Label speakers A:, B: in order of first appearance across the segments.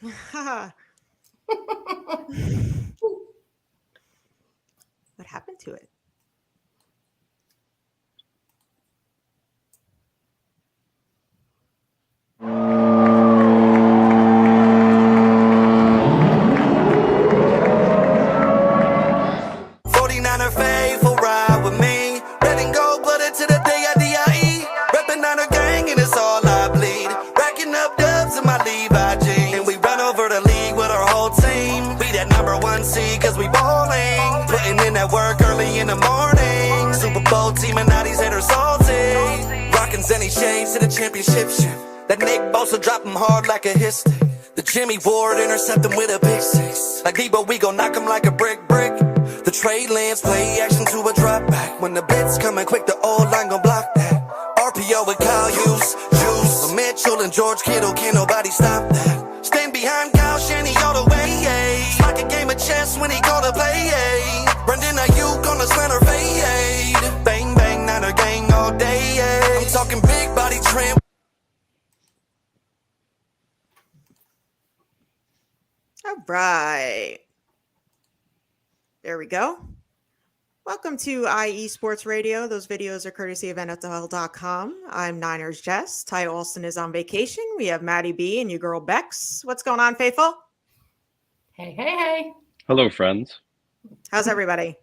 A: What happened to it?
B: Faithful ride with me. Red and gold blooded to the day I DIE. Reppin' Niner gang and it's all I bleed. Racking up dubs in my Levi jeans. And we run over the league with our whole team. We that number one seed cause we ballin'. Putting in that work early in the morning. Super Bowl team and now these haters salty. Rockin' Zenny shades to the championship ship. That Nick Bosa drop him hard like a hit stick. The Jimmy Ward intercept him with a pick six. Like Debo, we gon' knock him like a brick. The trade lands play action to a drop back. When the blitz coming quick, the old line gon' block that. RPO with Kyle Hughes, Juice, Mitchell and George Kittle, can't nobody stop that. Stand behind Kyle Shanny all the way. It's like a game of chess when he call to play. Brendan Ayuk on the slender fade. Bang bang, Niner gang all day. I'm talking big body trim.
A: All right. There we go. Welcome to IE Sports Radio. Those videos are courtesy of NFL.com. I'm Niners Jess. Ty Alston is on vacation. We have Maddie B and your girl Bex. What's going on, Faithful?
C: Hey.
D: Hello, friends.
A: How's everybody?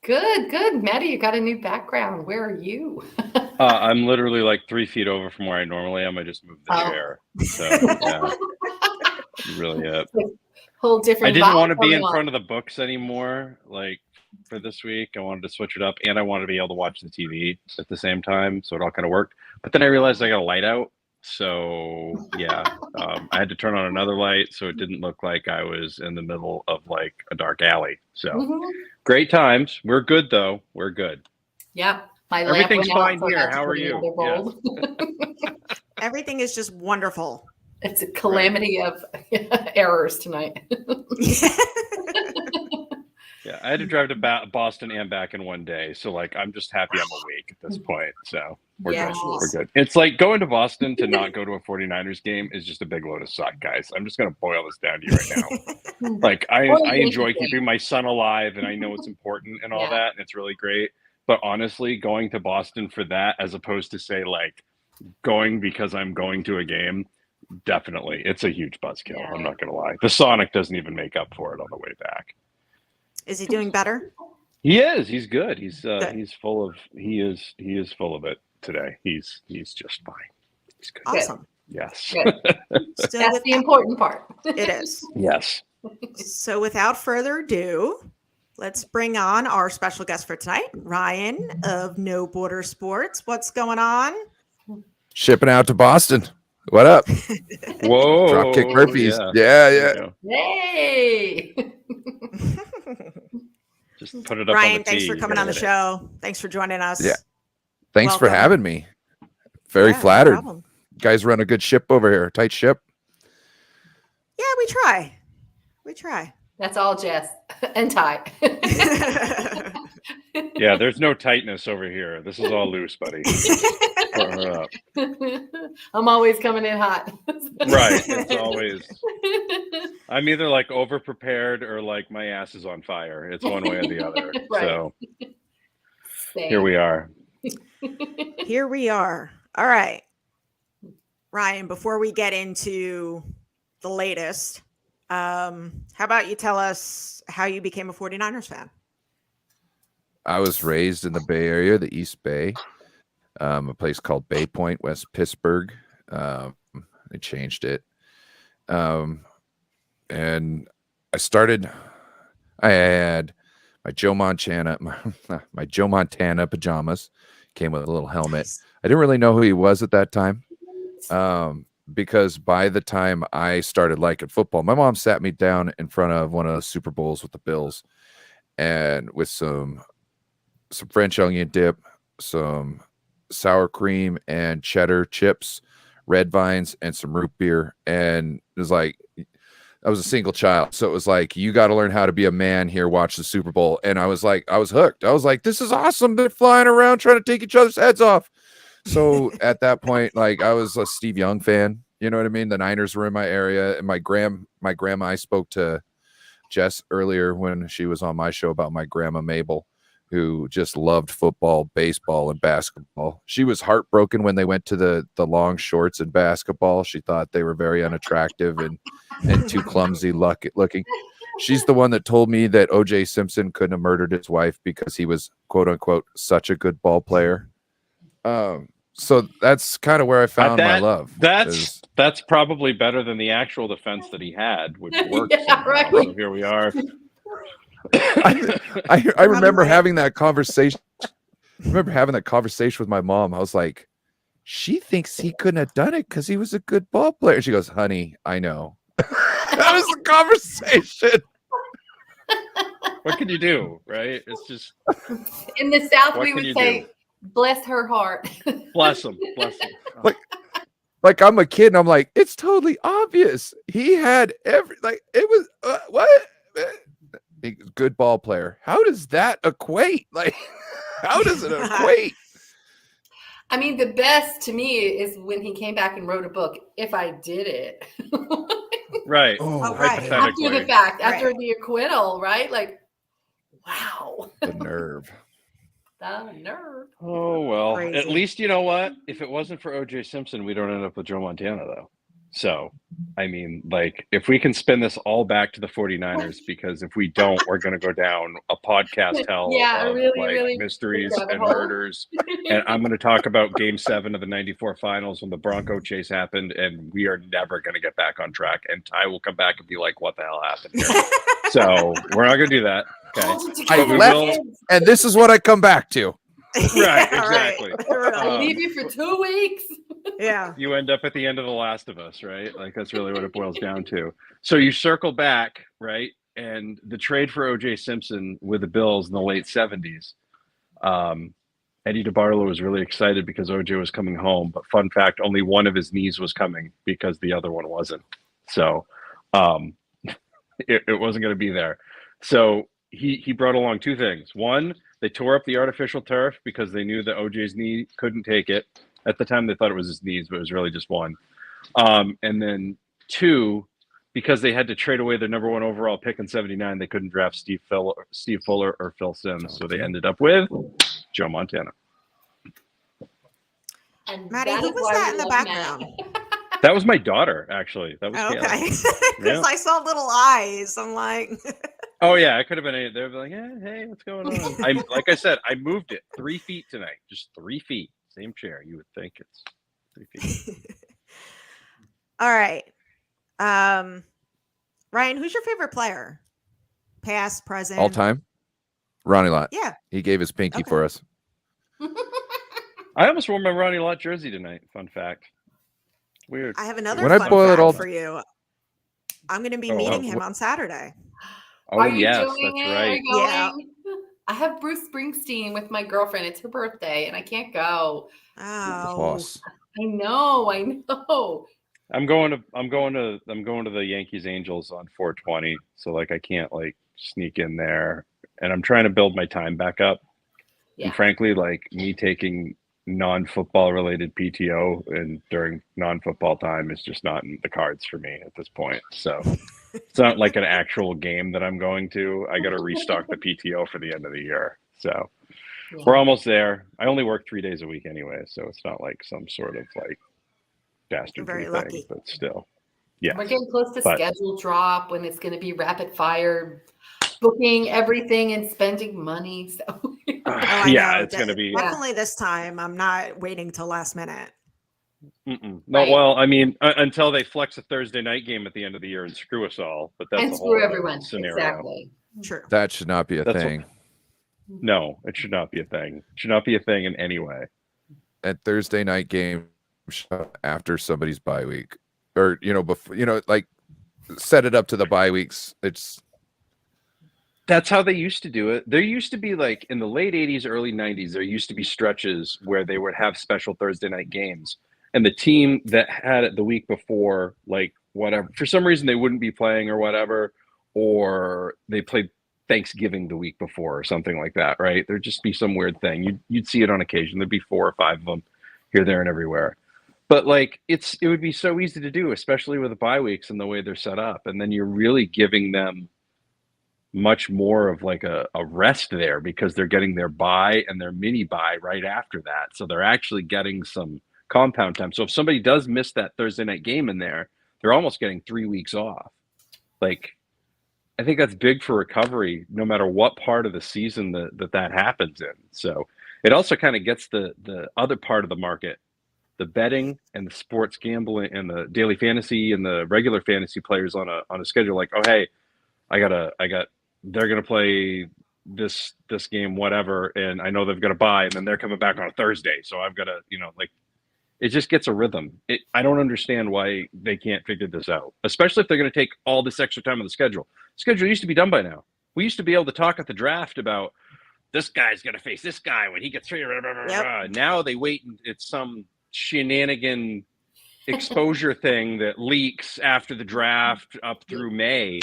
C: Good. Maddie, you got a new background. Where are you?
D: I'm literally like 3 feet over from where I normally am. I just moved the chair. So, yeah. Really
C: Whole different.
D: I didn't want to be in front of the books anymore, like for this week. I wanted to switch it up, and I wanted to be able to watch the TV at the same time, so it all kind of worked. But then I realized I got a light out, so yeah, I had to turn on another light so it didn't look like I was in the middle of like a dark alley. So great times. We're good though. We're good.
C: Yep.
D: Everything's fine here. How are you?
A: Yes. Everything is just wonderful.
C: It's a calamity of errors tonight.
D: Yeah, I had to drive to Boston and back in one day. So, like, I'm just happy I'm awake at this point. So, we're good. We're good. It's like going to Boston to not go to a 49ers game is just a big load of suck, guys. I'm just going to boil this down to you right now. Like, I enjoy keeping my son alive, and I know it's important and all that, and it's really great. But honestly, going to Boston for that, as opposed to, say, like, going because I'm going to a game, definitely. It's a huge buzzkill. Yeah. I'm not going to lie. The Sonic doesn't even make up for it on the way back.
A: Is he doing better?
D: He is. He's good. He's full of he is full of it today. He's just fine. He's good.
A: Awesome.
D: Yes.
C: Good. That's the important part.
A: It is.
D: Yes.
A: So without further ado, let's bring on our special guest for tonight, Ryan of No Border Sports. What's going on?
E: Shipping out to Boston. What up?
D: Whoa.
E: Dropkick Murphys. Yeah.
C: Hey.
D: Just put it up.
A: Ryan,
D: on the
A: thanks
D: tee.
A: for coming on the show. Thanks for joining us.
E: Yeah. Thanks for having me. Very flattered.
A: No,
E: you guys run a good ship over here. Tight ship.
A: Yeah, we try.
C: That's all, Jess and Ty.
D: Yeah, there's no tightness over here. This is all loose, buddy. Put her up.
C: I'm always coming in hot.
D: Right. It's always. I'm either like over prepared or like my ass is on fire. It's one way or the other. Right. So here we are.
A: Here we are. All right. Ryan, before we get into the latest, how about you tell us how you became a 49ers fan?
E: I was raised in the Bay Area, the East Bay, a place called Bay Point, West Pittsburgh. They changed it. And I had my Joe Montana, my Joe Montana pajamas, came with a little helmet. Nice. I didn't really know who he was at that time. Because by the time I started liking football, my mom sat me down in front of one of the Super Bowls with the Bills and with some French onion dip, some sour cream and cheddar chips, red vines, and some root beer. And it was like, I was a single child. So it was like, you got to learn how to be a man here, watch the Super Bowl. And I was hooked. I was like, this is awesome. They're flying around trying to take each other's heads off. So at that point, like I was a Steve Young fan. You know what I mean? The Niners were in my area, and my grandma. I spoke to Jess earlier when she was on my show about my grandma Mabel, who just loved football, baseball, and basketball. She was heartbroken when they went to the long shorts in basketball. She thought they were very unattractive and too clumsy looking. She's the one that told me that O.J. Simpson couldn't have murdered his wife because he was, quote unquote, such a good ball player. So that's kind of where I found my love.
D: That's probably better than the actual defense that he had, which worked.
C: Yeah, right.
D: So here we are.
E: I remember having that conversation. I remember having that conversation with my mom. I was like, she thinks he couldn't have done it because he was a good ball player. She goes, honey, I know. That was the conversation.
D: What can you do, right? It's just
C: in the South
D: what
C: we
D: can
C: would
D: you
C: say,
D: do?
C: bless her heart.
D: Bless him.
E: Like I'm a kid and I'm like, it's totally obvious. He had it was what? Good ball player. How does that equate? Like, how does it equate?
C: I mean, the best to me is when he came back and wrote a book, If I Did It.
D: Right.
A: Oh, right.
C: After the fact,
A: Right.
C: after the acquittal, right? Like, wow.
E: The nerve.
C: The nerve.
D: Oh, well,
A: Crazy.
D: at least you know what? If it wasn't for O.J. Simpson, we don't end up with Joe Montana, though. So, I mean, like, if we can spin this all back to the 49ers, because if we don't, we're going to go down a podcast hell of
C: really
D: mysteries
C: rabbit
D: and
C: hole.
D: murders. And I'm going to talk about Game 7 of the 94 finals when the Bronco chase happened, and we are never going to get back on track. And Ty will come back and be like, what the hell happened here? So we're not going to do that. Okay.
E: I
D: we
E: left,
D: will-
E: and this is what I come back to.
D: Right, exactly.
C: I'll leave you for 2 weeks.
A: Yeah.
D: You end up at the end of The Last of Us, right? Like that's really what it boils down to. So you circle back, right? And the trade for O.J. Simpson with the Bills in the late 70s. Eddie DeBartolo was really excited because O.J. was coming home. But fun fact, only one of his knees was coming because the other one wasn't. So it wasn't going to be there. So he brought along two things. One, they tore up the artificial turf because they knew that O.J.'s knee couldn't take it. At the time, they thought it was his knees, but it was really just one. And then two, because they had to trade away their number one overall pick in '79, they couldn't draft Steve Fuller or Phil Simms. So they ended up with Joe Montana.
C: And
A: Maddie,
C: that
A: who
C: is
A: was
C: why
A: that
C: we
A: in the
C: love
A: background?
D: That was my daughter, actually. That was Kayla.
A: Okay. Because
D: Yeah.
A: I saw little eyes. I'm like,
D: Oh yeah, I could have been. They would be like, hey, what's going on? Like I said, I moved it 3 feet tonight, just 3 feet. Same chair. You would think it's 3 feet.
A: all right. Ryan, who's your favorite player? Past, present,
E: All time. Ronnie Lott.
A: Yeah.
E: He gave his pinky
A: Okay.
E: for us.
D: I almost wore my Ronnie Lott jersey tonight. Fun fact. Weird.
A: I have another
E: When I
A: fun
E: boil it
A: fact
E: all-
A: for you. I'm going to be
D: Oh,
A: meeting
D: wow.
A: him on Saturday.
D: Oh
C: Are you
D: yes,
C: doing
D: that's
C: it?
D: right.
C: Are you going?
A: Yeah.
C: I have Bruce Springsteen with my girlfriend. It's her birthday, and I can't go.
A: Oh.
E: Boss.
C: I know.
D: I'm going to the Yankees Angels on 420. So like I can't like sneak in there, and I'm trying to build my time back up.
C: Yeah.
D: And frankly, like me taking non-football related PTO and during non-football time is just not in the cards for me at this point. So it's not like an actual game that I'm going to. I got to restock the PTO for the end of the year. So
C: Yeah.
D: we're almost there. I only work 3 days a week anyway, so it's not like some sort of like dastardly
A: Very
D: thing,
A: lucky.
D: but still. Yeah.
C: We're getting close to
D: But-
C: schedule drop when it's going to be rapid fire, booking everything and spending money. So
A: I
D: Yeah,
A: know.
D: it's going to be
A: Definitely this time. I'm not waiting till last minute.
D: Mm-mm. No,
C: Right.
D: well, I mean, until they flex a Thursday night game at the end of the year and screw us all. But that's
C: and
D: a
C: screw
D: whole other
C: everyone.
D: scenario.
C: Exactly.
A: True.
E: That should not be a
D: That's what-
E: thing.
D: No, it should not be a thing. It should not be a thing in any way.
E: At Thursday night game after somebody's bye week, or before, like set it up to the bye weeks. It's
D: That's how they used to do it. There used to be like in the late 80s, early 90s, there used to be stretches where they would have special Thursday night games. And the team that had it the week before, like whatever, for some reason they wouldn't be playing or whatever, or they played Thanksgiving the week before or something like that, right? There'd just be some weird thing. You'd see it on occasion. There'd be 4 or 5 of them here, there, and everywhere. But like it would be so easy to do, especially with the bye weeks and the way they're set up. And then you're really giving them much more of like a rest there because they're getting their bye and their mini bye right after that. So they're actually getting some compound time. So if somebody does miss that Thursday night game in there, they're almost getting 3 weeks off. Like, I think that's big for recovery, no matter what part of the season that happens in. So it also kind of gets the other part of the market, the betting and the sports gambling and the daily fantasy and the regular fantasy players on a schedule. Like, oh, hey, they're going to play this game, whatever. And I know they've got to buy, and then they're coming back on a Thursday. So I've got to, like, it just gets a rhythm. I don't understand why they can't figure this out, especially if they're going to take all this extra time on the schedule. The schedule used to be done by now. We used to be able to talk at the draft about this guy's going to face this guy when he gets three. Yep. Now they wait, and it's some shenanigan exposure thing that leaks after the draft up through May.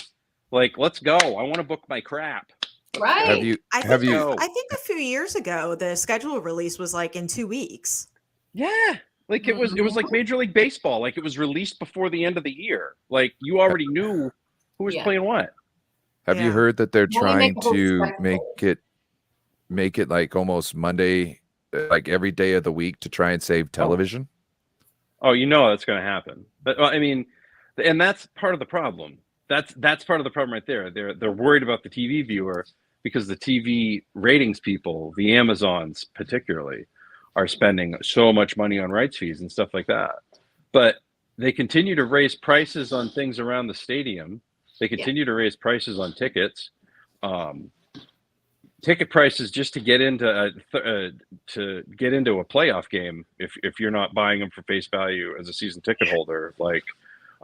D: Like, let's go. I want to book my crap.
C: Right.
A: I think a few years ago the schedule release was like in 2 weeks.
D: Yeah. Like it was like Major League Baseball. Like it was released before the end of the year. Like you already knew who was playing what.
E: Have you heard that they're trying to make it like almost Monday, like every day of the week to try and save television?
D: Oh, that's going to happen. But I mean, and that's part of the problem. That's part of the problem right there. They're worried about the TV viewer because the TV ratings people, the Amazons particularly, are spending so much money on rights fees and stuff like that. But they continue to raise prices on things around the stadium. They continue to raise prices on tickets. Ticket prices just to get into a playoff game. If you're not buying them for face value as a season ticket holder, like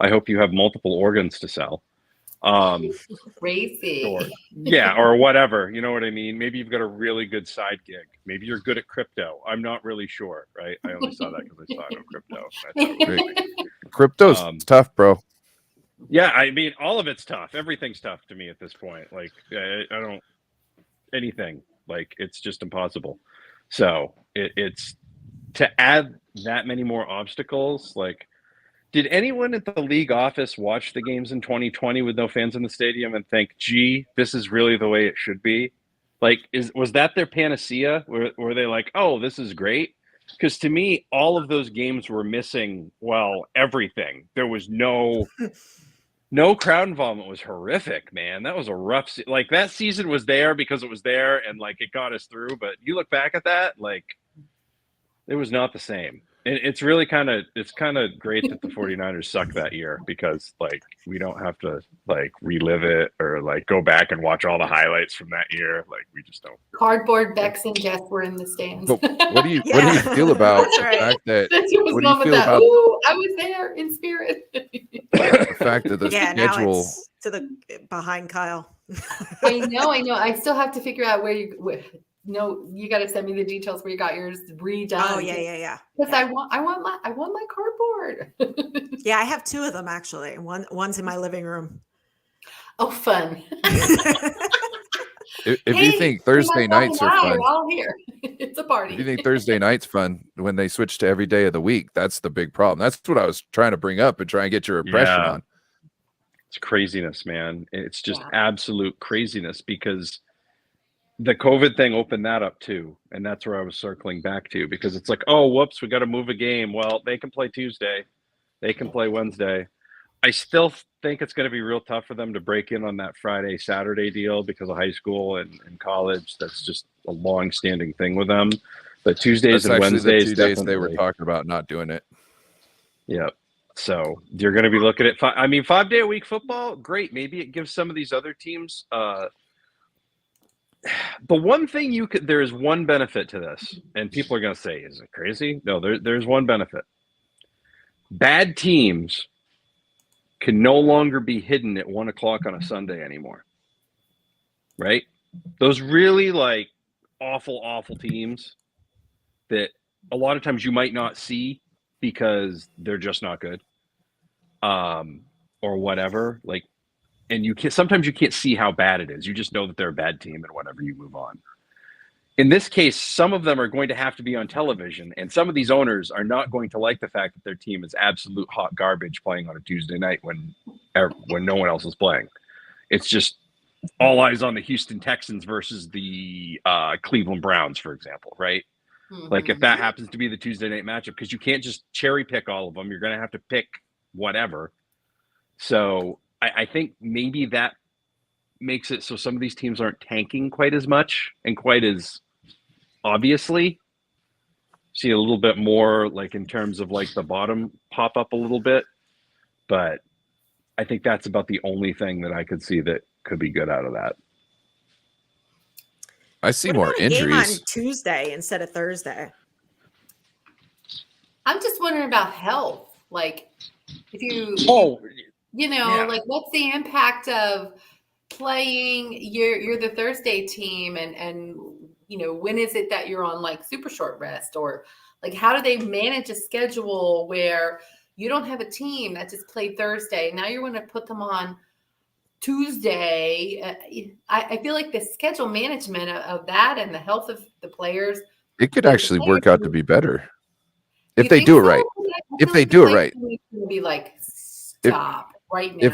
D: I hope you have multiple organs to sell.
C: Crazy.
D: Or whatever. You know what I mean? Maybe you've got a really good side gig. Maybe you're good at crypto. I'm not really sure, right? I only saw that because I saw it on crypto.
E: Crypto's tough, bro.
D: Yeah, I mean, all of it's tough. Everything's tough to me at this point. Like, I don't anything. Like, it's just impossible. So it's to add that many more obstacles. Like, did anyone at the league office watch the games in 2020 with no fans in the stadium and think, gee, this is really the way it should be? Like, was that their panacea? Were they like, oh, this is great? Because to me, all of those games were missing, everything. There was no crowd involvement. Was horrific, man. That was a rough like that season was there because it was there and like it got us through. But you look back at that, like it was not the same. And it's kind of great that the 49ers suck that year because like we don't have to like relive it or like go back and watch all the highlights from that year. Like we just don't.
C: Cardboard Bex and Jess were in the stands.
E: But what do you feel about the fact that what do you feel about
C: ooh, I was there in spirit.
E: The fact that the schedule
A: now it's to the behind Kyle.
C: I know. I still have to figure out where you got to send me the details where you got yours redone.
A: Oh yeah.
C: Because I want my cardboard.
A: Yeah, I have 2 of them actually. One's in my living room.
C: Oh, fun.
E: If you think Thursday nights are fun,
C: we're all here. It's a party.
E: if you think Thursday night's fun when they switch to every day of the week, that's the big problem. That's what I was trying to bring up and try and get your impression on.
D: It's craziness, man. It's just absolute craziness because the COVID thing opened that up too. And that's where I was circling back to because it's like, oh, whoops, we got to move a game. Well, they can play Tuesday. They can play Wednesday. I still think it's going to be real tough for them to break in on that Friday, Saturday deal because of high school and college. That's just a long-standing thing with them. But Tuesdays and Wednesdays,
E: the 2 days they were talking about not doing it.
D: Yep. So you're going to be looking at 5-day-a-week football. Great. Maybe it gives some of these other teams. The one thing there is one benefit to this, and people are going to say, "Is it crazy?" No, there's one benefit. Bad teams can no longer be hidden at 1:00 on a Sunday anymore. Right? Those really like awful teams that a lot of times you might not see because they're just not good. Or whatever. Like, and sometimes you can't see how bad it is. You just know that they're a bad team and whatever, you move on. in this case, some of them are going to have to be on television, and some of these owners are not going to like the fact that their team is absolute hot garbage playing on a Tuesday night when no one else is playing. It's just all eyes on the Houston Texans versus the Cleveland Browns, for example, right? Like if that happens to be the Tuesday night matchup, because you can't just cherry pick all of them, you're going to have to pick whatever. So I think maybe that makes it so some of these teams aren't tanking quite as much and quite as obviously. See a little bit more like in terms of like the bottom pop up a little bit, but I think that's about the only thing that I could see that could be good out of that.
E: I see
A: What
E: more
A: about a game
E: injuries.
A: on Tuesday instead of Thursday?
C: I'm just wondering about health. Like, if you,
D: Yeah.
C: like, what's the impact of playing? You're the Thursday team, and when is it that you're on like super short rest, or like how do they manage a schedule where you don't have a team that just played Thursday? Now you're going to put them on Tuesday. I feel like the schedule management of that and the health of the players.
E: It could actually work out to be better if
C: You
E: they
C: think
E: do it
C: so?
E: right.
C: I
E: If
C: feel
E: they
C: like
E: do
C: the
E: it right.
C: Lakers would be like, stop right now.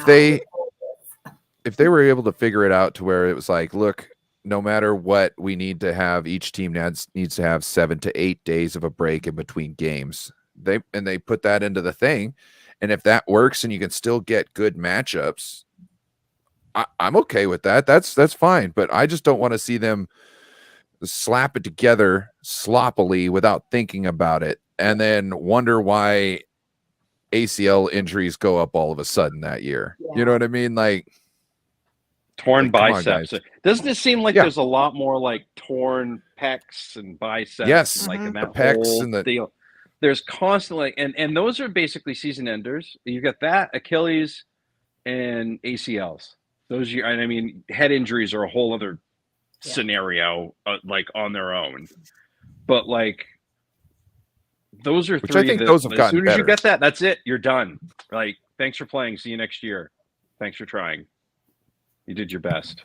E: If they were able to figure it out to where it was like, look, no matter what, we need to have each team needs to have 7 to 8 days of a break in between games. They put that into the thing, and if that works and you can still get good matchups, I'm okay with that. That's fine. But I just don't want to see them slap it together sloppily without thinking about it, and then wonder why ACL injuries go up all of a sudden that year. You know what I mean? Like
D: torn
E: come on,
D: biceps.
E: guys.
D: Doesn't it seem like
E: Yeah.
D: there's a lot more like torn pecs and biceps?
E: Yes.
D: And, like in
E: The
D: that
E: pecs
D: whole
E: and the
D: deal. There's constantly and those are basically season enders. You got that, Achilles, and ACLs. Those and I mean head injuries are a whole other scenario, like on their own. But like those are
E: Which
D: three.
E: I think those have
D: as
E: gotten
D: soon as you
E: better.
D: get that, that's it. You're done. Like thanks for playing. See you next year. Thanks for trying. You did your best.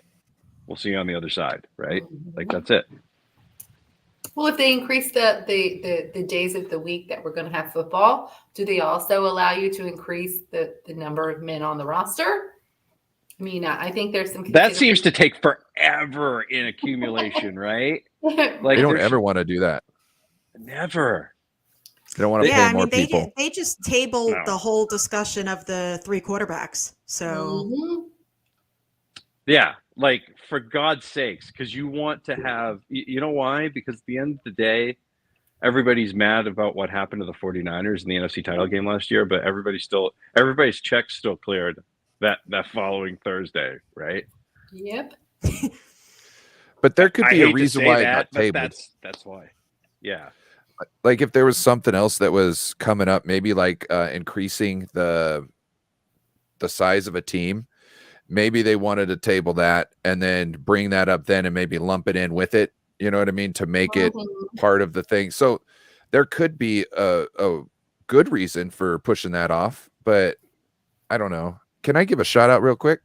D: We'll see you on the other side, right? Like that's it.
C: Well, if they increase the days of the week that we're going to have football, do they also allow you to increase the number of men on the roster? I mean, I think there's some.
D: That seems to take forever in accumulation, right? Like
E: they don't ever want to do that.
D: Never.
E: They don't want to
A: Yeah,
E: pay more people.
A: they just tabled
D: No.
A: the whole discussion of the 3 quarterbacks. So
D: Yeah, like for God's sakes, because you want to have, you know why? Because at the end of the day, everybody's mad about what happened to the 49ers in the NFC title game last year, but everybody's checks still cleared that following Thursday, right?
C: Yep.
E: But there could
D: I
E: be a
D: hate to
E: reason
D: say
E: why it
D: that,
E: got
D: but
E: tabled.
D: that's why. Yeah.
E: Like if there was something else that was coming up, maybe like increasing the size of a team, maybe they wanted to table that and then bring that up then and maybe lump it in with it. You know what I mean? To make it part of the thing. So there could be a good reason for pushing that off, but I don't know. Can I give a shout out real quick?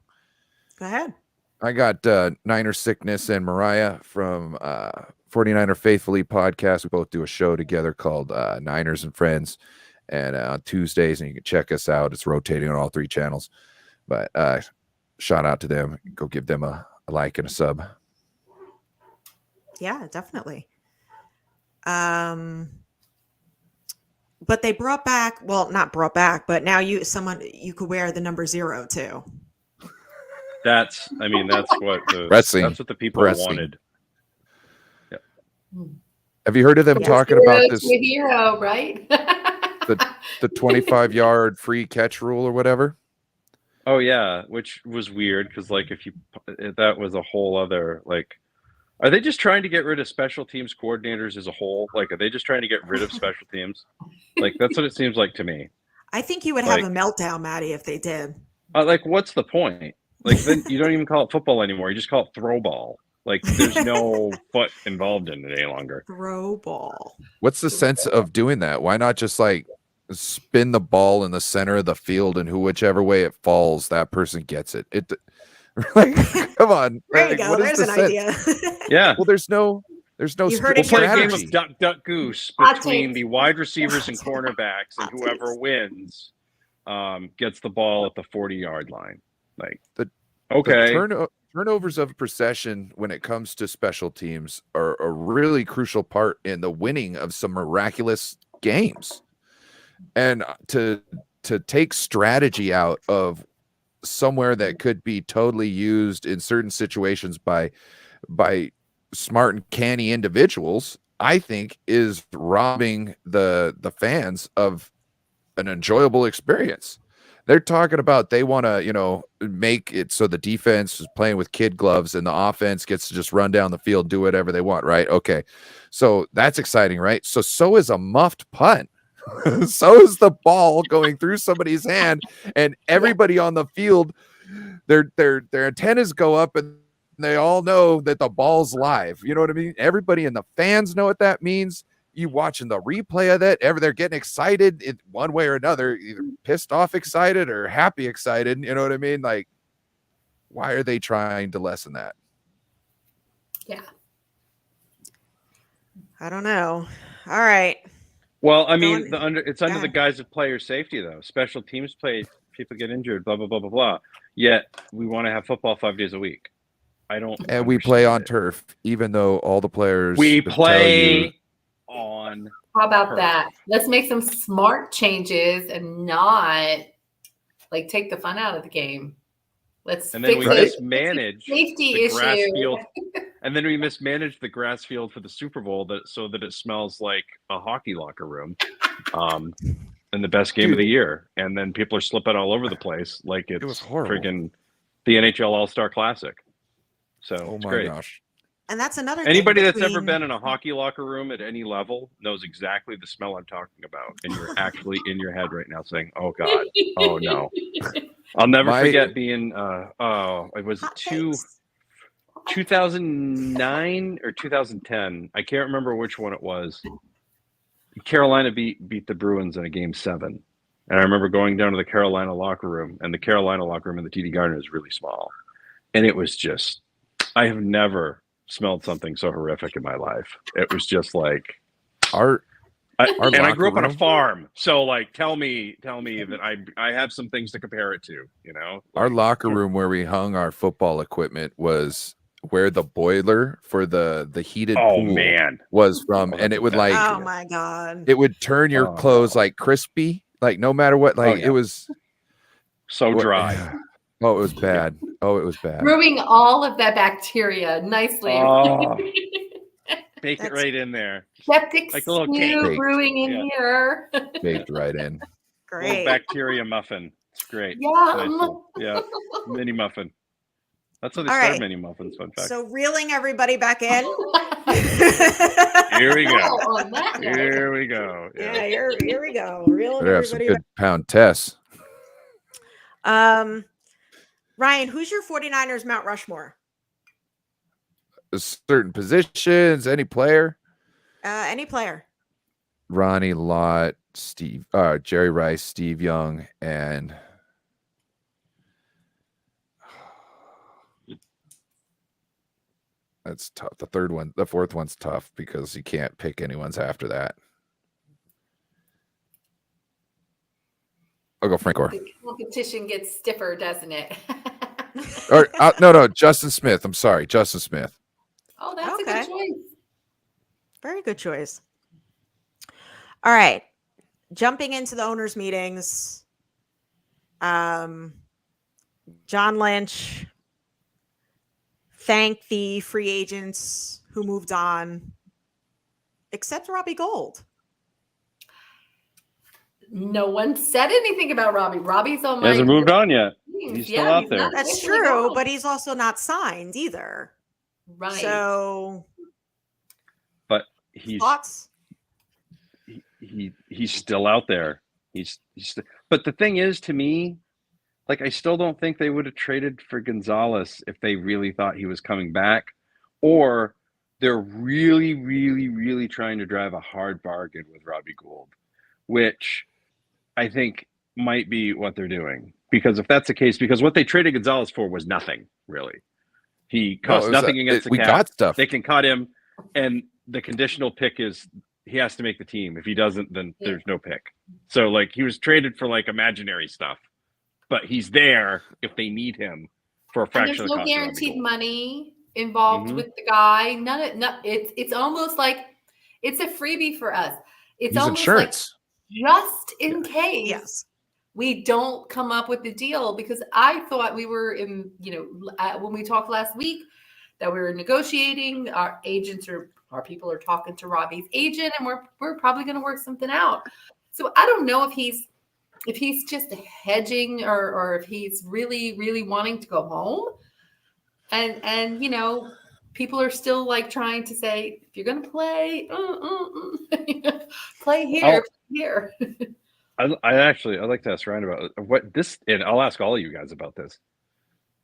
A: go ahead.
E: I got Niner Sickness and Mariah from 49er Faithfully podcast. We both do a show together called Niners and Friends, and on Tuesdays, and you can check us out. It's rotating on all 3 channels. But shout out to them. Go give them a like and a sub.
A: Yeah, definitely. But they brought back, well, not brought back, but now you could wear the number 0 too.
D: That's what the
E: Wrestling.
D: That's what the people
E: Wrestling.
D: wanted.
E: Have you heard of them
C: Yes,
E: talking about this,
C: to a hero, right?
E: the 25-yard free catch rule or whatever?
D: Oh yeah, which was weird because like that was a whole other like. Are they just trying to get rid of special teams coordinators as a whole? Like, are they just trying to get rid of special teams? Like, that's what it seems like to me.
A: I think you would have a meltdown, Maddie, if they did.
D: Like, what's the point? Like, then you don't even call it football anymore. You just call it throw ball. Like, there's no foot involved in it any longer.
A: Throw ball.
E: What's the sense of doing that? Why not just like spin the ball in the center of the field and whichever way it falls, that person gets it? Like, come on.
A: There you
E: Like,
A: go.
E: what is
A: There's
E: the
A: an
E: sense?
A: idea.
D: Yeah.
E: Well, there's no There's no
A: You heard
D: We'll
A: it
D: play a
A: here
D: game
E: strategy.
D: of duck, duck, goose
C: Hot
D: between
C: takes.
D: the wide receivers and cornerbacks, and
A: Hot
D: whoever
A: takes.
D: wins gets the ball at the 40-yard line. Like,
E: The
D: okay,
E: turnovers of possession when it comes to special teams are a really crucial part in the winning of some miraculous games. And to take strategy out of somewhere that could be totally used in certain situations by smart and canny individuals, I think is robbing the fans of an enjoyable experience. They're talking about they want to, make it so the defense is playing with kid gloves and the offense gets to just run down the field, do whatever they want, right? Okay. So that's exciting, right? So is a muffed punt. So is the ball going through somebody's hand, and everybody on the field, their antennas go up and they all know that the ball's live. You know what I mean? Everybody in the fans know what that means. You watching the replay of that, they're getting excited in one way or another, either pissed off excited or happy excited. You know what I mean? Like, why are they trying to lessen that?
C: Yeah.
A: I don't know. All right.
D: well, I mean,
A: Going-
D: it's under the guise of player safety, though. Special teams play, people get injured, blah blah blah blah blah. Yet we want to have football 5 days a week. I don't.
E: And we play on
D: understand it.
E: turf, even though all the players
D: We
E: tell
D: play
E: you-
D: on.
C: How about
D: Perfect.
C: that? Let's make some smart changes and not like take the fun out of the game. Let's
D: And then
C: fix
D: we
C: it.
D: mismanage
C: Safety
D: the grass
C: issue.
D: field, and then we mismanage the grass field for the Super Bowl so that it smells like a hockey locker room, in the best game of the year. And then people are slipping all over the place like it's
E: was horrible.
D: friggin' the NHL All-Star Classic. So
E: Oh
D: it's
E: my
D: great.
E: gosh.
A: And that's another thing
D: Anybody that's ever
A: between-
D: been in a hockey locker room at any level knows exactly the smell I'm talking about. And you're actually in your head right now saying, oh God, oh no. I'll never
E: My-
D: forget being, it was
A: Hot takes.
D: 2009 or 2010. I can't remember which one it was. Carolina beat the Bruins in a game 7. And I remember going down to the Carolina locker room, and the Carolina locker room in the TD Garden is really small. And it was just, I have never smelled something so horrific in my life. It was just like,
E: Our
D: and I grew up
E: locker
D: on a
E: room?
D: farm. So like, tell me that I have some things to compare it to,
E: our locker room where we hung our football equipment was where the boiler for the heated
D: Oh
E: pool
D: man.
E: was from,
D: Oh,
E: and it
D: that's
E: would
D: bad.
E: like
A: Oh my God.
E: it would turn your
D: Oh.
E: clothes like crispy, like no matter what, like
D: yeah.
E: it was
D: So
E: what-
D: dry.
E: Oh, it was bad. Oh, it was bad.
C: Brewing all of that bacteria nicely.
D: Oh. Bake it
A: That's-
D: right in there.
C: Septic
D: Like a little
C: stew
E: cake.
C: brewing in
D: Yeah.
C: here.
E: Baked right in.
D: Little
A: Great.
D: bacteria muffin. It's great.
C: Yum.
D: Nice little- yeah. Mini muffin. That's how they
A: All
D: serve
A: right.
D: mini muffins, fun fact.
A: So reeling everybody back in.
D: Here we go.
C: Oh, on that note.
D: Here we go.
A: Yeah, here we go. Reeling
E: Better have some
A: everybody
E: good pound tests.
A: back. Ryan, who's your 49ers Mount Rushmore?
E: Certain positions, any player.
A: Any player.
E: Ronnie Lott, Jerry Rice, Steve Young, and that's tough. The fourth one's tough because you can't pick anyone's after that. I'll go Frank Gore.
C: The competition gets stiffer, doesn't it?
E: Or no, Justin Smith. I'm sorry, Justin Smith.
C: Oh, that's a
A: Okay.
C: good choice.
A: Very good choice. All right. Jumping into the owners' meetings. John Lynch thanked the free agents who moved on, except Robbie Gould.
C: No one said anything about Robbie. Robbie's on
D: He
C: my.
D: hasn't moved on yet.
C: teams.
D: He's still out there.
C: not
A: That's
C: officially
A: true,
C: gone.
A: but he's also not signed either.
C: right.
A: So
D: He's
A: thoughts?
D: he's still out there. But the thing is, to me, like, I still don't think they would have traded for Gonzalez if they really thought he was coming back, or they're really, really, really trying to drive a hard bargain with Robbie Gould, which I think might be what they're doing. Because if that's the case, because what they traded Gonzalez for was nothing, really. He cost
E: No,
D: nothing against the
E: we
D: cap.
E: got stuff.
D: They can cut him. and the conditional pick is he has to make the team. If he doesn't, then there's no pick. So like he was traded for like imaginary stuff, but he's there if they need him for a fraction of the
C: there's no
D: cost.
C: guaranteed money involved with the guy. It's almost like it's a freebie for us. It's
E: He's
C: almost
E: insurance.
C: like just in case
A: Yes.
C: we don't come up with the deal, because I thought we were in, when we talked last week that we were negotiating. Our agents our people are talking to Robbie's agent, and we're probably going to work something out. So I don't know if he's just hedging or if he's really, really wanting to go home. And people are still like trying to say, if you're going to play, play here, here.
D: I'd like to ask Ryan about what this, and I'll ask all of you guys about this.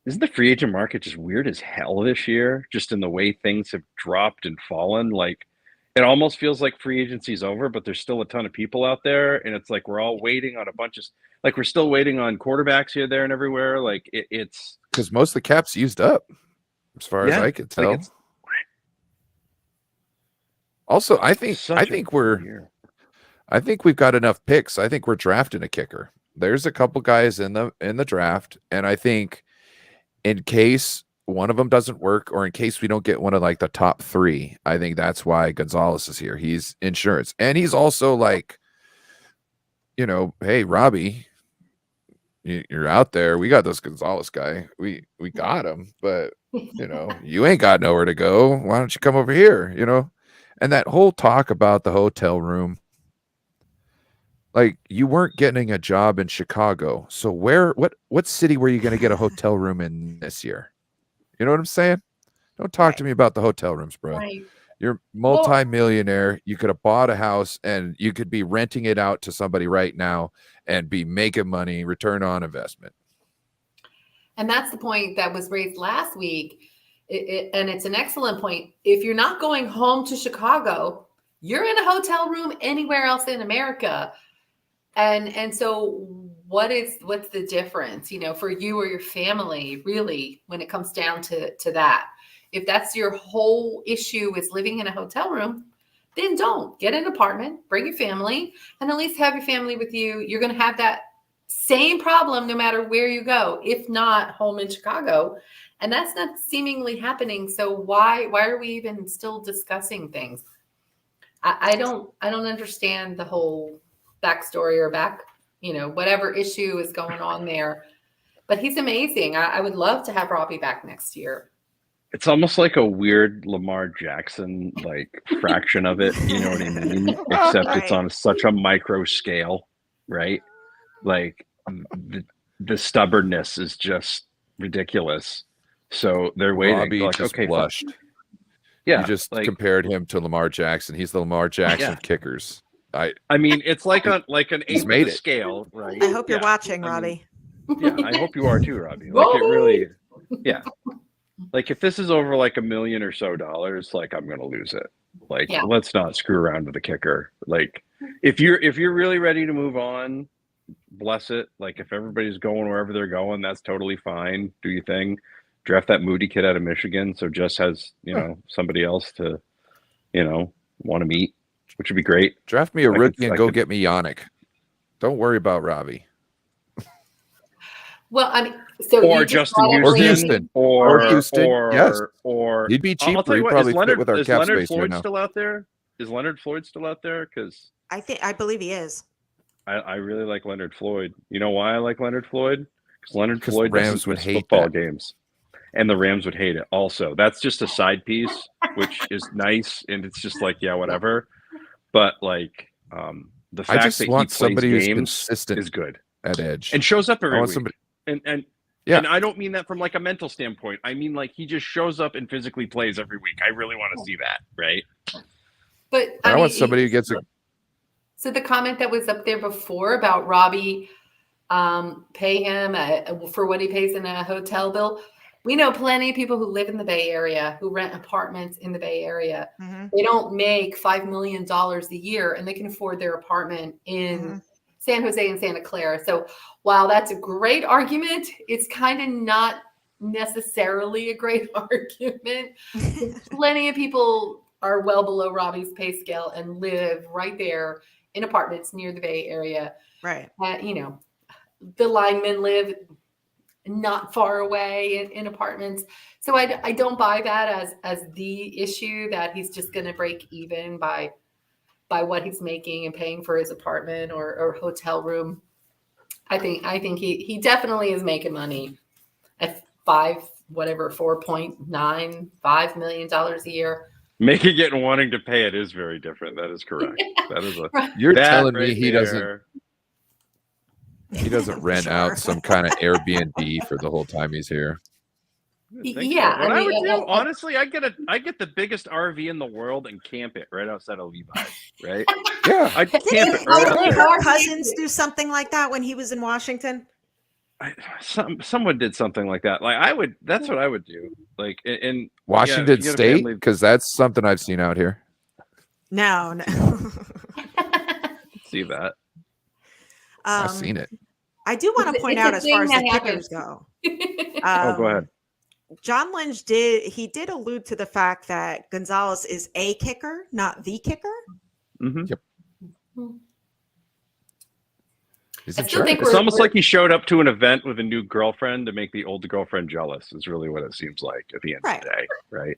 D: Isn't the free agent market just weird as hell this year? Just in the way things have dropped and fallen. Like, it almost feels like free agency's over, but there's still a ton of people out there, and it's like we're all waiting on a bunch of, like, we're still waiting on quarterbacks here, there, and everywhere. Like, it's
E: Because most of the cap's used up, as far as I could tell.
D: Like
E: Also, I think we've got enough picks. I think we're drafting a kicker. There's a couple guys in the draft, and I think in case one of them doesn't work, or in case we don't get one of like the top 3, I think that's why Gonzalez is here. He's insurance, and he's also like, hey, Robbie, you're out there. We got this Gonzalez guy. We got him, but you ain't got nowhere to go. Why don't you come over here? And that whole talk about the hotel room. Like, you weren't getting a job in Chicago. So what city were you going to get a hotel room in this year? You know what I'm saying? Don't talk to me about the hotel rooms, bro.
C: Right.
E: You're multi-millionaire. You could have bought a house and you could be renting it out to somebody right now and be making money, return on investment.
C: And that's the point that was raised last week. And it's an excellent point. If you're not going home to Chicago, you're in a hotel room anywhere else in America. And so what's the difference, for you or your family, really, when it comes down to that? If that's your whole issue is living in a hotel room, then don't get an apartment, bring your family, and at least have your family with you. You're going to have that same problem no matter where you go, if not home in Chicago. And that's not seemingly happening. So why are we even still discussing things? I don't understand the whole backstory or whatever issue is going on there. But he's amazing. I would love to have Robbie back next year.
D: It's almost like a weird Lamar Jackson like fraction of it. You know what I mean? Except it's on such a micro scale, right? Like the stubbornness is just ridiculous. So they're waiting.
E: Robbie
D: like,
E: just
D: okay,
E: blushed.
D: Yeah,
E: you just compared him to Lamar Jackson. He's the Lamar Jackson of kickers. I mean,
D: it's like an eighth
E: made
D: of the
E: it.
D: Scale, right?
A: I hope you're watching, Robbie.
D: I hope you are too, Robbie. Like, it really, like, if this is over like $1 million or so, like, I'm gonna lose it. Like, let's not screw around with the kicker. Like, if you're really ready to move on, bless it. Like, if everybody's going wherever they're going, that's totally fine. Do your thing. Draft that Moody kid out of Michigan, so Jess has somebody else to want to meet, which would be great.
E: Draft me a rookie and go get me Yannick. Don't worry about Robbie.
C: Well, I mean, so
D: or Justin Houston,
E: or Houston, yes,
D: or
E: he'd be cheaper. He'd probably fit with our cap space right now.
D: Still out there? Is Leonard Floyd still out there? Because
A: I believe he is.
D: I really like Leonard Floyd. You know why I like Leonard Floyd? Because Leonard Floyd
E: Rams would hate
D: football games, and the Rams would hate it. Also, that's just a side piece, which is nice, and it's just like whatever. But like the fact that he plays
E: somebody who's
D: games
E: consistent
D: is good
E: at edge
D: and shows up every week.
E: Somebody...
D: And I don't mean that from like a mental standpoint. I mean like he just shows up and physically plays every week. I really want to see that, right?
C: But
E: I want somebody who gets a.
C: So the comment that was up there before about Robbie, pay him for what he pays in a hotel bill. We know plenty of people who live in the Bay Area who rent apartments in the Bay Area. Mm-hmm. They don't make $5 million a year, and they can afford their apartment in San Jose and Santa Clara. So while that's a great argument, it's kind of not necessarily a great argument. Plenty of people are well below Robbie's pay scale and live right there in apartments near the Bay Area.
A: Right.
C: The linemen live not far away in apartments. So I don't buy that as the issue that he's just going to break even by what he's making and paying for his apartment or hotel room. I think he definitely is making money at $4.95 million a year.
D: Making it and wanting to pay it is very different. That is correct. That is
E: You're
D: that
E: telling me
D: right
E: he
D: there.
E: doesn't rent
A: Sure.
E: out some kind of Airbnb for the whole time he's here.
C: Yeah,
D: What
C: I
D: I would
C: mean,
D: do, honestly, I get the biggest RV in the world and camp it right outside of Levi's, right?
E: Yeah.
D: I'd camp
A: Didn't
D: it right out
C: Kirk
D: there.
A: Kirk Cousins do something like that when he was in Washington?
D: Someone did something like that. That's what I would do. Like in
E: Washington
D: if you get a
E: State,
D: family-
E: because that's something I've seen out here.
A: No.
D: see that.
E: I've seen it.
A: I do want to point
C: it's a
A: out as far as
C: thing
A: the
C: that
A: kickers go.
D: Go ahead.
A: John Lynch did allude to the fact that Gonzalez is a kicker, not the kicker.
D: Mm-hmm.
E: Yep. He's
C: I
E: in
C: still
E: charge.
C: think
D: It's almost like he showed up to an event with a new girlfriend to make the old girlfriend jealous. Is really what it seems like at the end of the day, right?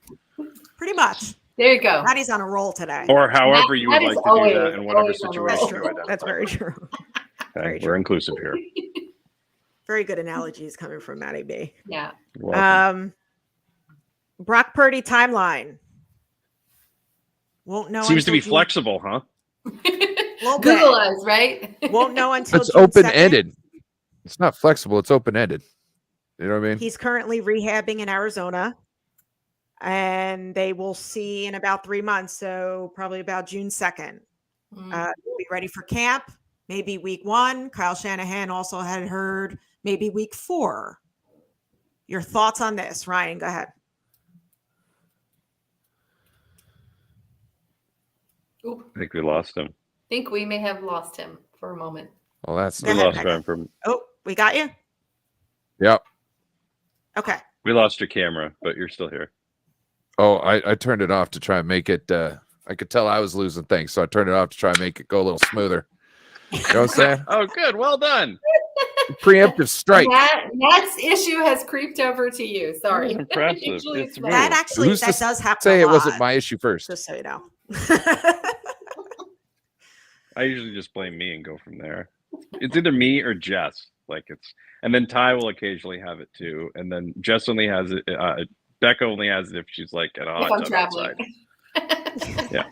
A: Pretty much.
C: There you go.
A: Maddie's on a roll today.
D: Or however you would
C: That is
D: like to
C: always-
D: do that in whatever
C: always on the
D: situation
C: roll.
D: you identify.
A: That's very true.
D: Okay?
A: very
D: We're inclusive here.
A: Very good analogies coming from Maddie B.
C: Yeah.
D: You're welcome.
A: Brock Purdy timeline. Won't know.
D: Seems to be
A: until June-
D: flexible, huh?
A: Little
C: Google
A: bit.
C: us, right?
A: Won't know until
E: It's
A: June
E: open
A: 2nd.
E: ended. It's not flexible. It's open ended. You know what I mean?
A: He's currently rehabbing in Arizona, and they will see in about 3 months. So probably about June 2nd. He'll be ready for camp. Maybe week 1. Kyle Shanahan also had heard maybe week 4. Your thoughts on this, Ryan? Go ahead.
C: Oop,
D: I think we lost him.
C: think we may have lost him for a moment.
E: Well, that's
A: Go
D: We
A: ahead,
D: lost
A: Becca.
D: Ryan from.
A: Oh, we got you.
E: Yep.
A: Okay.
D: We lost your camera, but you're still here.
E: Oh, I turned it off to try and make it. I could tell I was losing things, so I turned it off to try and make it go a little smoother. You know what I'm saying?
D: Oh, good. Well done.
E: Preemptive strike.
C: Matt's issue has creeped over to you. Sorry.
D: That was impressive.
C: Usually
D: It's
C: Matt.
A: That actually
E: Who's to
A: that does happen.
E: Say
A: a
E: it wasn't
A: lot,
E: my issue first.
A: Just so you know.
D: I usually just blame me and go from there. It's either me or Jess. And then Ty will occasionally have it too. And then Jess only has it. Becca only has it if she's like at a
C: If
D: hot
C: I'm
D: tub
C: traveling.
D: outside.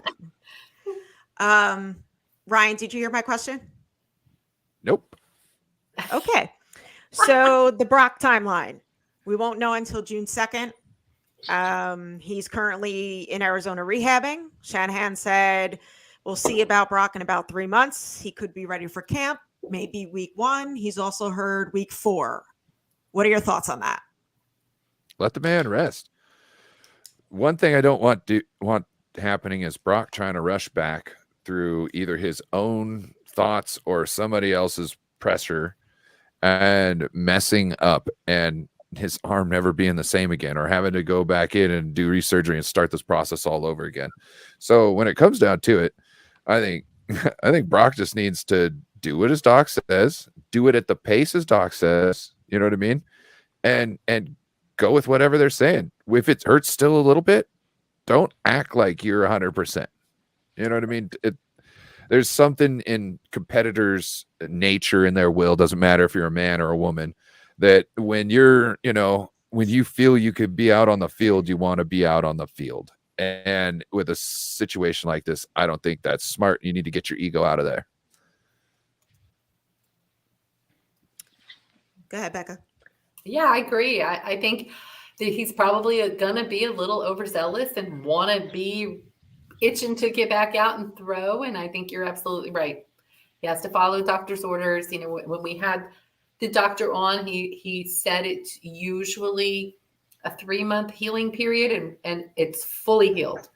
D: Yeah.
A: Ryan, did you hear my question?
E: Nope.
A: Okay. So the Brock timeline. We won't know until June 2nd. He's currently in Arizona rehabbing. Shanahan said, we'll see about Brock in about 3 months. He could be ready for camp, maybe week 1. He's also heard week 4. What are your thoughts on that?
E: Let the man rest. One thing I don't want happening is Brock trying to rush back through either his own thoughts or somebody else's pressure and messing up and his arm never being the same again, or having to go back in and do resurgery and start this process all over again. So when it comes down to it, I think Brock just needs to do what his doc says, do it at the pace his doc says, you know what I mean? And go with whatever they're saying. If it hurts still a little bit, don't act like you're 100%. You know what I mean? There's something in competitors' nature in their will, doesn't matter if you're a man or a woman, that when when you feel you could be out on the field, you want to be out on the field. And with a situation like this, I don't think that's smart. You need to get your ego out of there.
A: Go ahead, Becca.
C: Yeah, I agree. I think that he's probably going to be a little overzealous and want to be itching to get back out and throw. And I think you're absolutely right. He has to follow doctor's orders. You know, when we had the doctor on, he said it's usually a 3-month healing period and it's fully healed.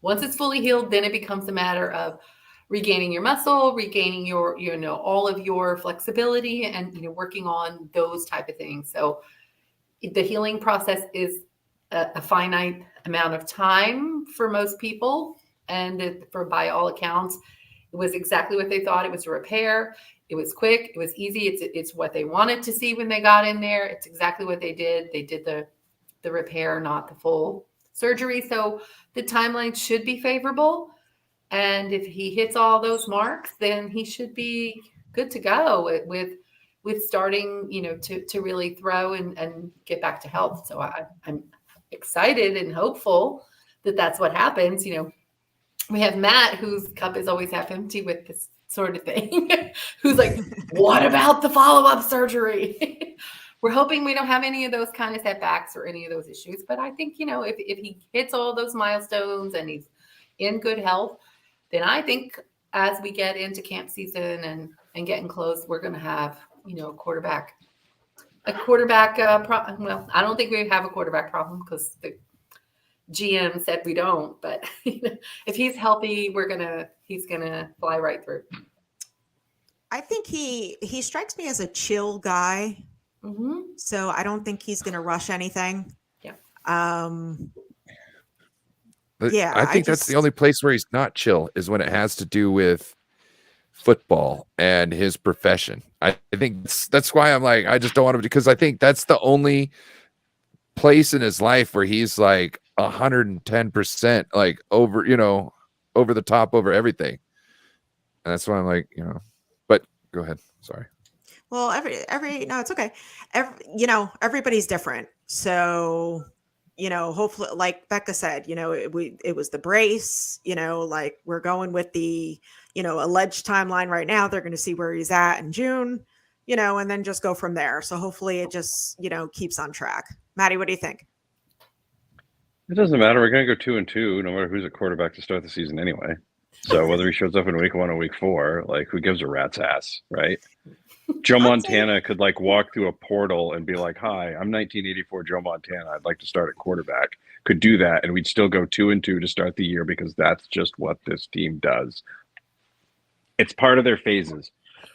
C: Once it's fully healed, then it becomes a matter of regaining your muscle, regaining your, all of your flexibility and, working on those type of things. So the healing process is a finite amount of time for most people. And by all accounts, it was exactly what they thought. It was a repair. It was quick. It was easy. It's what they wanted to see when they got in there. It's exactly what they did. They did the repair, not the full surgery. So the timeline should be favorable. And if he hits all those marks, then he should be good to go with starting, to really throw and get back to health. So I'm excited and hopeful that that's what happens. We have Matt, whose cup is always half empty with this sort of thing, who's like, what about the follow-up surgery? We're hoping we don't have any of those kind of setbacks or any of those issues. But I think, if he hits all those milestones and he's in good health, then I think as we get into camp season and getting close, we're going to have, a quarterback. Well, I don't think we have a quarterback problem because the GM said we don't. But if he's healthy, he's gonna fly right through.
A: I think he strikes me as a chill guy.
C: Mm-hmm.
A: So I don't think he's going to rush anything.
C: Yeah.
A: Yeah,
E: I think that's the only place where he's not chill is when it has to do with football and his profession. I think that's why I'm like, I just don't want him, because I think that's the only place in his life where he's like 110% like over the top over everything. And that's why I'm like, but go ahead. Sorry.
A: Well, no, it's okay. Everybody's different. So, hopefully, like Becca said, it was the brace, like we're going with the, alleged timeline right now. They're going to see where he's at in June, and then just go from there. So hopefully it just, keeps on track. Maddie, what do you think?
D: It doesn't matter. We're going to go 2-2, no matter who's a quarterback to start the season anyway. So whether he shows up in week 1 or week 4, like, who gives a rat's ass, right? Joe Montana could walk through a portal and be like, "Hi, I'm 1984 Joe Montana. I'd like to start at quarterback." Could do that, and we'd still go 2-2 to start the year because that's just what this team does. It's part of their phases.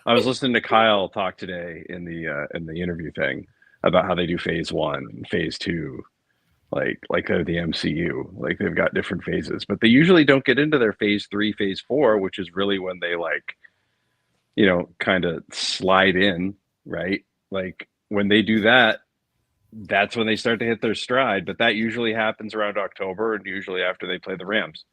D: I was listening to Kyle talk today in the interview thing about how they do phase 1 and phase 2, like they're the MCU. Like, they've got different phases, but they usually don't get into their phase 3, phase 4, which is really when they kind of slide in, right? Like, when they do that, that's when they start to hit their stride. But that usually happens around October, and usually after they play the Rams.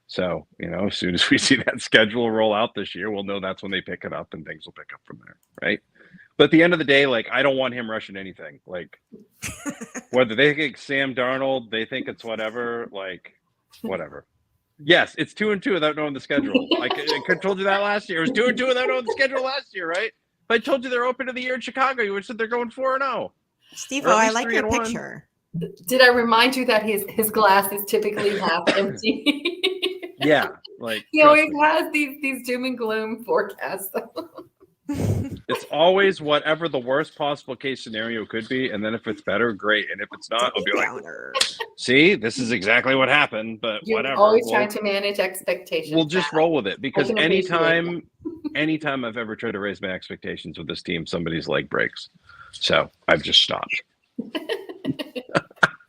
D: So, as soon as we see that schedule roll out this year, we'll know that's when they pick it up, and things will pick up from there, right? But at the end of the day, I don't want him rushing anything. Whether they think Sam Darnold, they think it's whatever, whatever. Yes, it's 2-2 without knowing the schedule. I could have told you that last year. It was 2-2 without knowing the schedule last year, right? If I told you they're open to the year in Chicago, you would have said they're going 4-0.
A: Steve-O, I like your picture.
C: Did I remind you that his glass is typically half empty?
D: Yeah,
C: he always has these doom and gloom forecasts.
D: It's always whatever the worst possible case scenario could be, and then if it's better, great, and if it's not, I'll be like, "See, this is exactly what happened." But
C: You're
D: whatever.
C: Always trying to manage expectations.
D: We'll just roll with it, because anytime I've ever tried to raise my expectations with this team, somebody's leg breaks. So I've just stopped.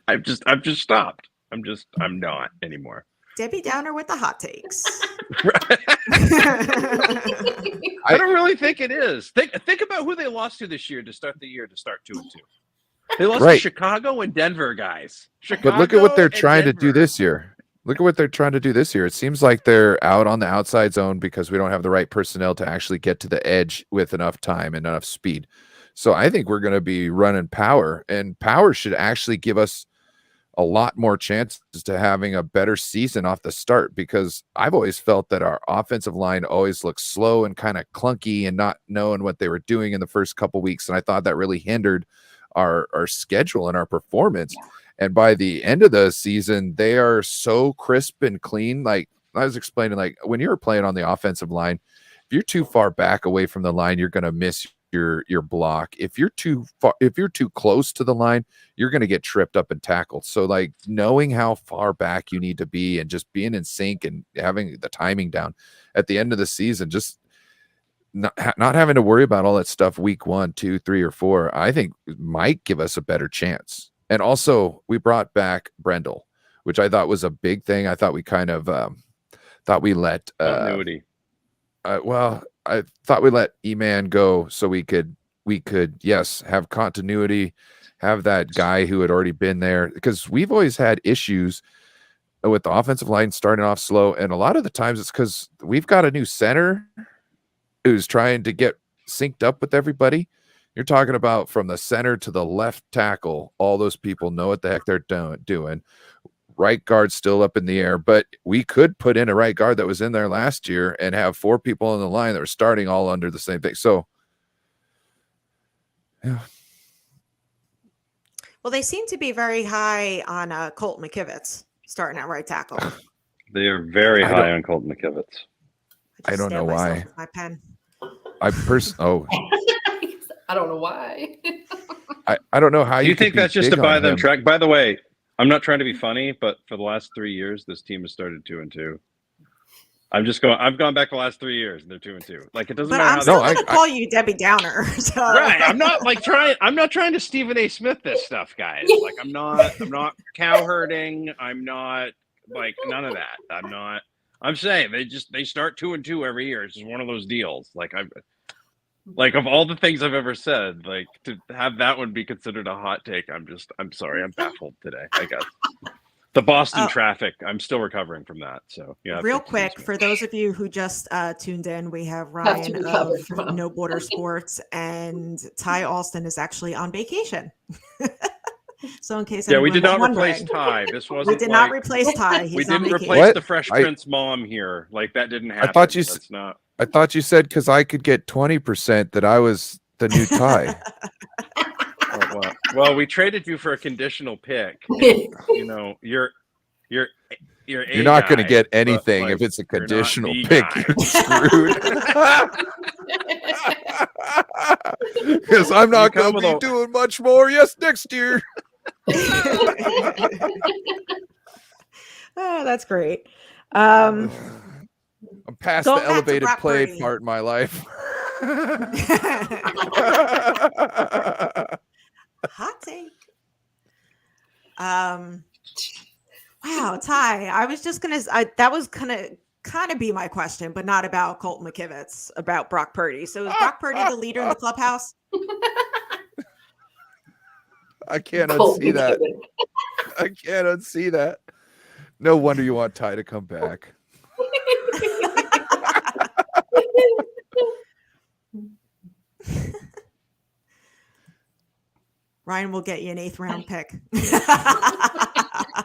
D: I've just stopped. I'm not anymore.
A: Debbie Downer with the hot takes.
D: I don't really think it is. Think about who they lost to this year to start the year, to start 2-2. They lost to Chicago and Denver, guys.
E: But look at what they're trying to do this year. It seems like they're out on the outside zone because we don't have the right personnel to actually get to the edge with enough time and enough speed. So I think we're going to be running power, and power should actually give us a lot more chances to having a better season off the start, because I've always felt that our offensive line always looks slow and kind of clunky and not knowing what they were doing in the first couple weeks. And I thought that really hindered our schedule and our performance. Yeah. And by the end of the season, they are so crisp and clean. Like I was explaining, when you're playing on the offensive line, if you're too far back away from the line, you're going to miss your block. If you're too close to the line, you're going to get tripped up and tackled. So knowing how far back you need to be and just being in sync and having the timing down at the end of the season, just not having to worry about all that stuff week 1, 2, 3, or 4, I think might give us a better chance. And also, we brought back Brendel, which I thought was a big thing. I thought we kind of thought we let
D: Continuity.
E: well, I thought we let E-Man go so we could yes, have continuity, have that guy who had already been there, because we've always had issues with the offensive line starting off slow, and a lot of the times it's because we've got a new center who's trying to get synced up with everybody. You're talking about from the center to the left tackle, all those people know what the heck they're doing. Right guard still up in the air, but we could put in a right guard that was in there last year and have 4 people on the line that were starting all under the same thing. So, yeah.
A: Well, they seem to be very high on Colt McKivitz starting at right tackle.
D: They are very high on Colton McKivitz.
E: I don't know why.
A: My pen.
E: I
C: don't know why.
E: I don't know how
D: Do you think that's just to buy them
E: track?
D: track? By the way, I'm not trying to be funny, but for the last 3 years, this team has started 2-2. I've gone back the last 3 years and they're 2-2. Like, it doesn't
A: But
D: matter
A: I'm
D: how
A: still
D: they
A: going to call you Debbie Downer. So.
D: Right. I'm not trying to Stephen A. Smith this stuff, guys. Like, I'm not cow herding. I'm not like none of that. I'm saying they start 2-2 every year. It's just one of those deals. Like of all the things I've ever said, like to have that one be considered a hot take, I'm sorry. I'm baffled today, I guess. The Boston traffic, I'm still recovering from that. So yeah.
A: Real quick, for those of you who just tuned in, we have Ryan of No Border Sports, and Ty Alston is actually on vacation. So in case
D: we did not replace Ty. This wasn't.
A: We did not replace Ty.
D: We didn't replace the Fresh Prince mom here. Like that didn't happen.
E: I thought you said because I could get 20% that I was the new Ty.
D: Well, we traded you for a conditional pick. You know, you're
E: not going to get anything if it's a conditional pick. You're screwed. Because I'm not going to be doing much more. Yes, next year.
A: Oh, that's great.
E: I'm past the elevated play part in my life.
A: Hot take. Wow, Ty. I was just that was gonna kind of be my question, but not about Colt McKivitz, about Brock Purdy. So is Brock Purdy the leader in the clubhouse?
E: I can't unsee that. I can't unsee that. No wonder you want Ty to come back.
A: Ryan will get you an 8th round pick.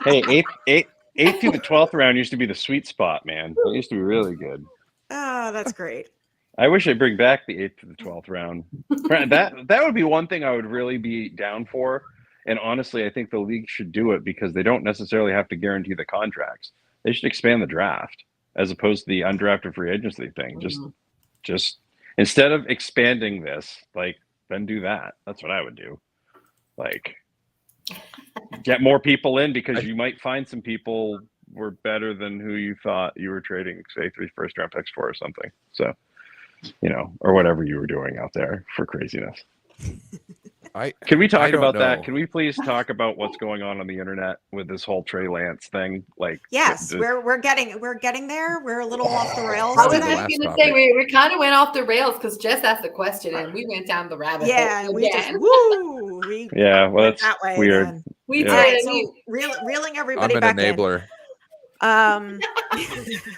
D: Hey, 8th through the 12th round used to be the sweet spot, man. It used to be really good.
A: Oh, that's great.
D: I wish I'd bring back the 8th to the 12th round. That would be one thing I would really be down for. And honestly, I think the league should do it because they don't necessarily have to guarantee the contracts. They should expand the draft as opposed to the undrafted free agency thing. Just instead of expanding this, like, then do that. That's what I would do. Like, get more people in because you might find some people were better than who you thought you were trading, say, 3 first-round picks for or something. So, you know, or whatever you were doing out there for craziness. Can we talk about that? Can we please talk about what's going on the internet with this whole Trey Lance thing? Like,
A: yes, we're getting there. We're a little off the rails.
C: I was just going to say we kind of went off the rails because Jess asked the question and we went down the rabbit hole.
A: Yeah, we just woo.
D: Well, that's that way, weird.
A: Then. We did. Right, so reeling everybody
E: I'm
A: back
E: enabler.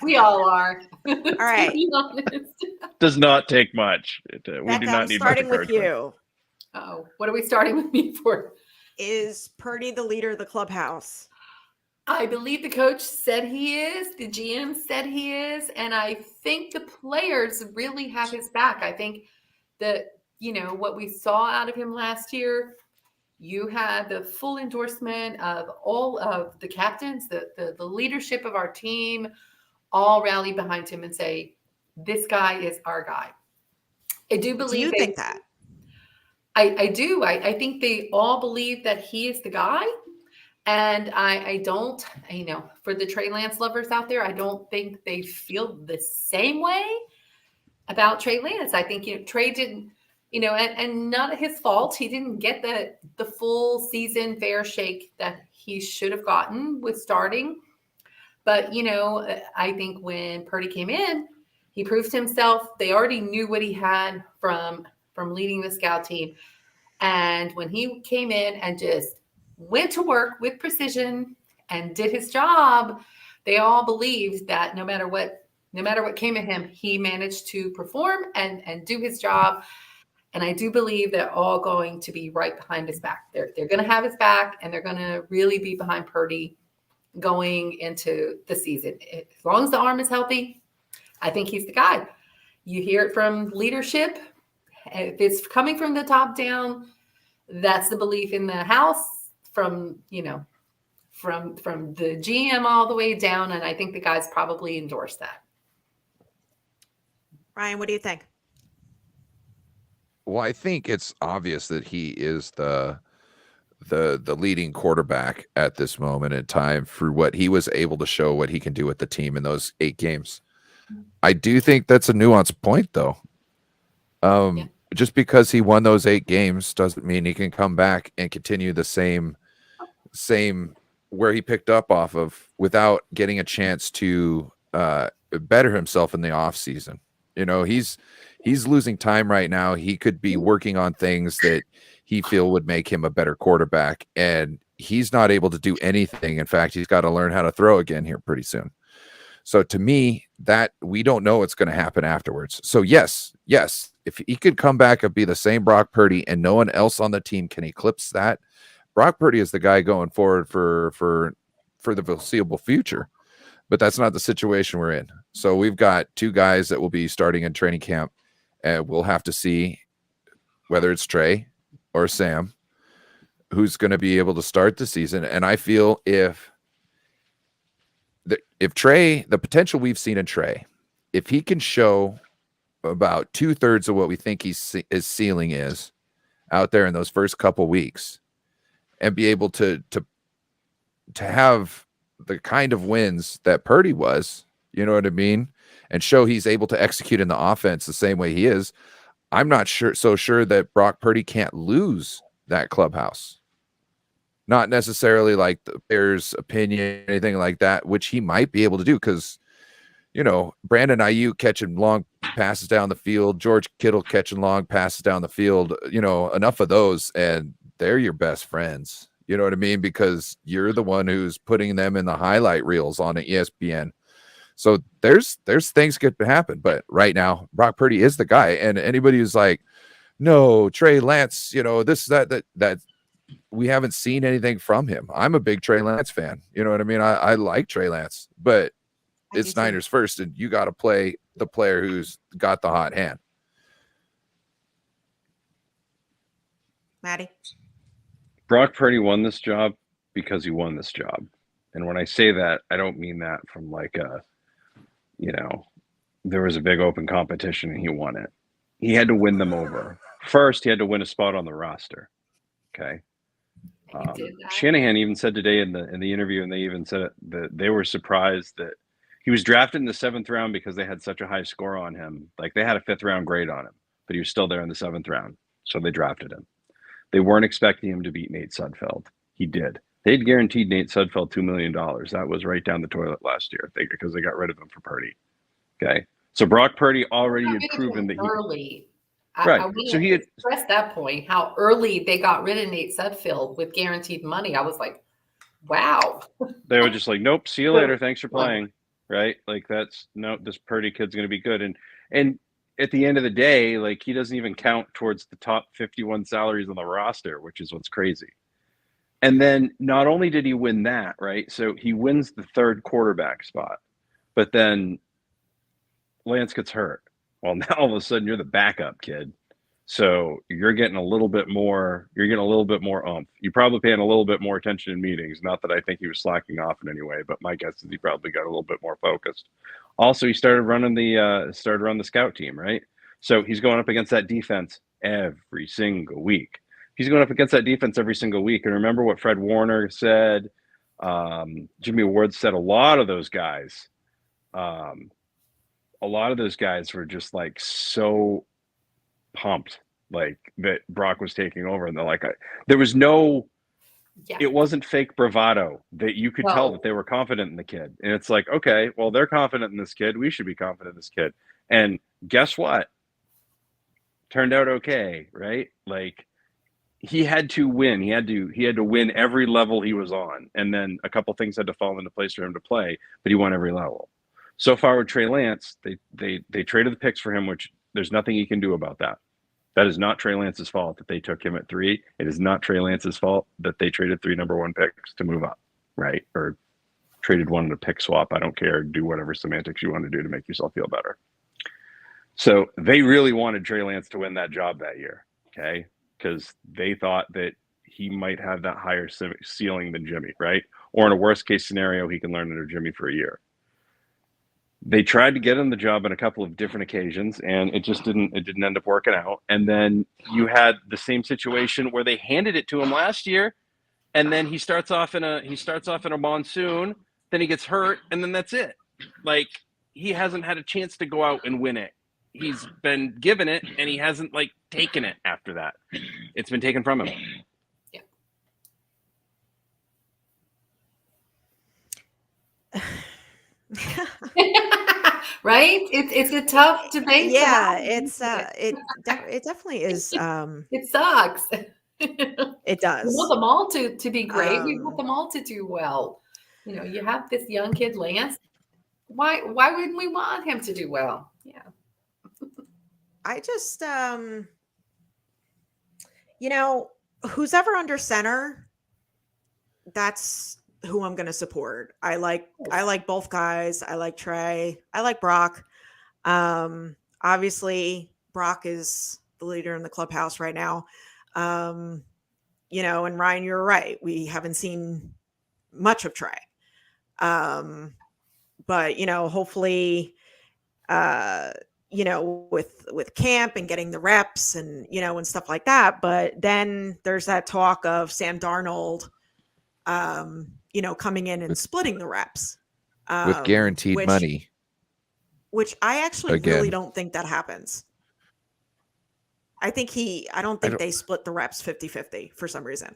C: We all are.
A: All right.
D: Does not take much. We do not need much
A: starting with you.
C: Oh, what are we starting with me for?
A: Is Purdy the leader of the clubhouse?
C: I believe the coach said he is. The GM said he is. And I think the players really have his back. I think that, you know, what we saw out of him last year, you had the full endorsement of all of the captains, the leadership of our team, all rally behind him and say, this guy is our guy. I do believe.
A: Do you think that?
C: I do. I think they all believe that he is the guy. And I don't, you know, for the Trey Lance lovers out there, I don't think they feel the same way about Trey Lance. I think, you know, Trey didn't, you know, and not his fault. He didn't get the full season fair shake that he should have gotten with starting. But, I think when Purdy came in, he proved himself. They already knew what he had from leading the scout team. And when he came in and just went to work with precision and did his job, they all believed that no matter what came at him, he managed to perform and do his job. And I do believe they're all going to be right behind his back. They're going to have his back, and they're going to really be behind Purdy going into the season. As long as the arm is healthy, I think he's the guy. You hear it from leadership. If it's coming from the top down, that's the belief in the house from the GM all the way down. And I think the guys probably endorse that.
A: Ryan, what do you think?
E: Well, I think it's obvious that he is the leading quarterback at this moment in time for what he was able to show what he can do with the team in those 8 games. I do think that's a nuanced point, though. Just because he won those 8 games doesn't mean he can come back and continue the same where he picked up off of without getting a chance to better himself in the off season. He's losing time right now. He could be working on things that he feel would make him a better quarterback, and he's not able to do anything. In fact, he's got to learn how to throw again here pretty soon. So to me, that we don't know what's going to happen afterwards. So yes, if he could come back and be the same Brock Purdy and no one else on the team can eclipse that, Brock Purdy is the guy going forward for the foreseeable future. But that's not the situation we're in. So we've got 2 guys that will be starting in training camp, and we'll have to see whether it's Trey or Sam who's going to be able to start the season. And I feel if Trey, the potential we've seen in Trey, if he can show about 2/3 of what we think his ceiling is out there in those first couple weeks, and be able to have the kind of wins that Purdy was, you know what I mean, and show he's able to execute in the offense the same way he is, I'm not so sure that Brock Purdy can't lose that clubhouse. Not necessarily like the Bears' opinion, anything like that, which he might be able to do because, Brandon Ayuk catching long passes down the field, George Kittle catching long passes down the field, enough of those, and they're your best friends. You know what I mean? Because you're the one who's putting them in the highlight reels on ESPN. So there's things could happen. But right now, Brock Purdy is the guy. And anybody who's like, no, Trey Lance, that we haven't seen anything from him. I'm a big Trey Lance fan. You know what I mean? I like Trey Lance, but it's Niners first, and you got to play the player who's got the hot hand.
A: Maddie?
D: Brock Purdy won this job because he won this job. And when I say that, I don't mean that from there was a big open competition and he won it. He had to win them over. First, he had to win a spot on the roster. Okay. Shanahan even said today in the interview, and they even said that they were surprised that he was drafted in the 7th round because they had such a high score on him. Like they had a 5th round grade on him, but he was still there in the 7th round. So they drafted him. They weren't expecting him to beat Nate Sudfeld. He did. They'd guaranteed Nate Sudfeld $2 million. That was right down the toilet last year because they got rid of him for Purdy. Okay. So Brock Purdy already had proven that
C: early.
D: Right.
C: So he had stressed that point, how early they got rid of Nate Sudfeld with guaranteed money. I was like, wow.
D: They were just like, nope, see you later. Thanks for playing. Right. Like this Purdy kid's going to be good. And at the end of the day, like he doesn't even count towards the top 51 salaries on the roster, which is what's crazy. And then not only did he win that, right? So he wins the 3rd quarterback spot, but then Lance gets hurt. Well, now all of a sudden you're the backup kid. So you're getting a little bit more oomph. You're probably paying a little bit more attention in meetings. Not that I think he was slacking off in any way, but my guess is he probably got a little bit more focused. Also, he started running the scout team, right? So he's going up against that defense every single week. He's going up against that defense every single week. And remember what Fred Warner said, Jimmy Ward said, a lot of those guys were just like so pumped, like that Brock was taking over. And they're like, there was no
C: Yeah.
D: It wasn't fake bravado. That you could tell
C: No.
D: that they were confident in the kid. And it's like, okay, well, they're confident in this kid. We should be confident in this kid. And guess what? Turned out okay, right? Like, he had to win. He had to win every level he was on. And then a couple things had to fall into place for him to play, but he won every level. So far with Trey Lance, they traded the picks for him, which there's nothing he can do about that. That is not Trey Lance's fault that they took him at 3. It is not Trey Lance's fault that they traded 3 number 1 picks to move up, right? Or traded one in a pick swap. I don't care. Do whatever semantics you want to do to make yourself feel better. So they really wanted Trey Lance to win that job that year, okay? Because they thought that he might have that higher ceiling than Jimmy, right? Or in a worst case scenario, he can learn under Jimmy for a year. They tried to get him the job on a couple of different occasions, and it didn't end up working out. And then you had the same situation where they handed it to him last year, and then he starts off in a monsoon, then he gets hurt, and then that's it. Like, he hasn't had a chance to go out and win it. He's been given it, and he hasn't like taken it after that. It's been taken from him.
C: Right? It's a tough debate.
A: Yeah, it definitely is.
C: It sucks.
A: It does.
C: We want them all to be great. We want them all to do well. You know, you have this young kid, Lance. Why wouldn't we want him to do well? Yeah.
A: I just you know, who's ever under center, that's who I'm going to support. I like both guys. I like Trey. I like Brock. Obviously Brock is the leader in the clubhouse right now. You know, and Ryan, you're right. We haven't seen much of Trey. But you know, hopefully you know, with camp and getting the reps and, you know, and stuff like that. But then there's that talk of Sam Darnold, you know, coming in and splitting the reps.
E: With guaranteed money.
A: Which I actually really don't think that happens. I don't think they split the reps 50-50 for some reason.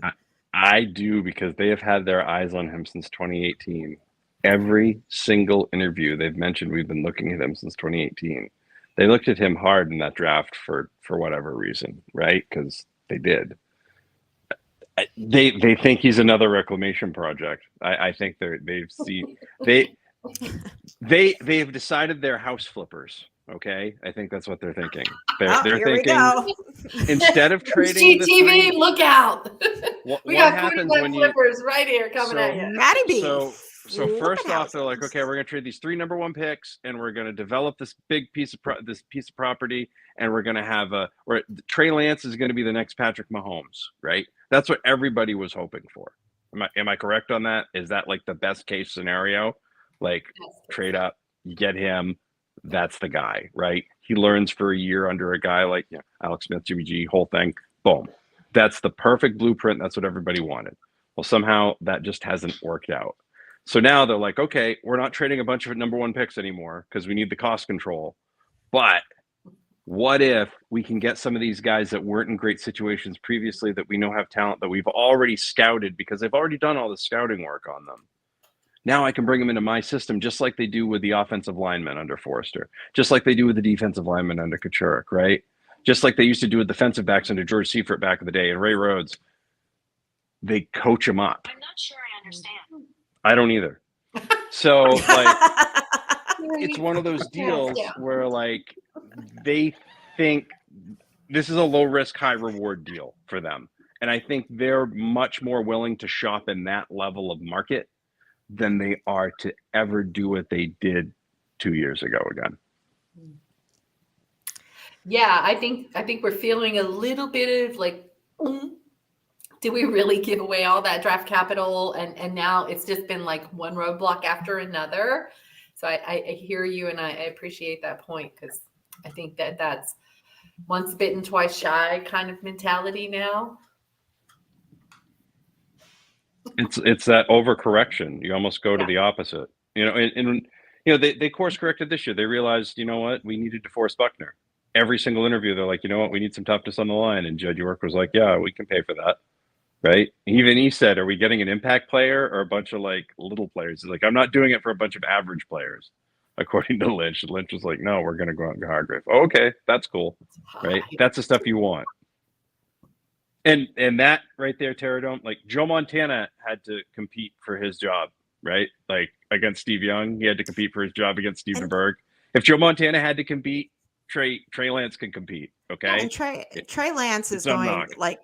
D: I do, because they have had their eyes on him since 2018. Every single interview they've mentioned, we've been looking at him since 2018. They looked at him hard in that draft for whatever reason, right? Because they did. They think he's another reclamation project. I think they've decided they're house flippers. Okay, I think that's what they're thinking. They're thinking, instead of trading
C: GTV, look out! We got
D: happens when
C: flippers right here coming at you,
A: Matty B.
D: So first off, they're like, okay, we're going to trade these 3 number 1 picks, and we're going to develop this big piece of property, and we're going to have Trey Lance is going to be the next Patrick Mahomes, right? That's what everybody was hoping for. Am I correct on that? Is that like the best case scenario? Like, trade up, you get him, that's the guy, right? He learns for a year under a guy like Alex Smith, Jimmy G, whole thing, boom. That's the perfect blueprint. That's what everybody wanted. Well, somehow that just hasn't worked out. So now they're like, okay, we're not trading a bunch of number 1 picks anymore because we need the cost control. But what if we can get some of these guys that weren't in great situations previously, that we know have talent, that we've already scouted because they've already done all the scouting work on them. Now I can bring them into my system, just like they do with the offensive linemen under Forrester, just like they do with the defensive linemen under Kachurik, right? Just like they used to do with defensive backs under George Seifert back in the day and Ray Rhodes. They coach them up.
F: I'm not sure I understand.
D: I don't either. So like, it's one of those deals where like they think this is a low risk, high reward deal for them. And I think they're much more willing to shop in that level of market than they are to ever do what they did 2 years ago again.
C: Yeah, I think we're feeling a little bit of like, did we really give away all that draft capital? And now it's just been like one roadblock after another. So I hear you, and I appreciate that point, because I think that's once bitten, twice shy kind of mentality now.
D: It's that overcorrection. You almost go to the opposite. You know, and you know, they course corrected this year. They realized, you know what, we needed DeForest Buckner. Every single interview, they're like, you know what, we need some toughness on the line. And Judge York was like, yeah, we can pay for that. right? Even he said, "Are we getting an impact player or a bunch of like little players?" He's like, "I'm not doing it for a bunch of average players." According to Lynch, Lynch was like, "No, we're going to go out and get Hargrave." Oh, okay, that's cool, right? That's the stuff you want. And that right there, Terradome, like Joe Montana had to compete for his job, right? Like against Steve Young, he had to compete for his job against Steven Berg. If Joe Montana had to compete, Trey Lance can compete. Okay,
A: and Trey Lance is going like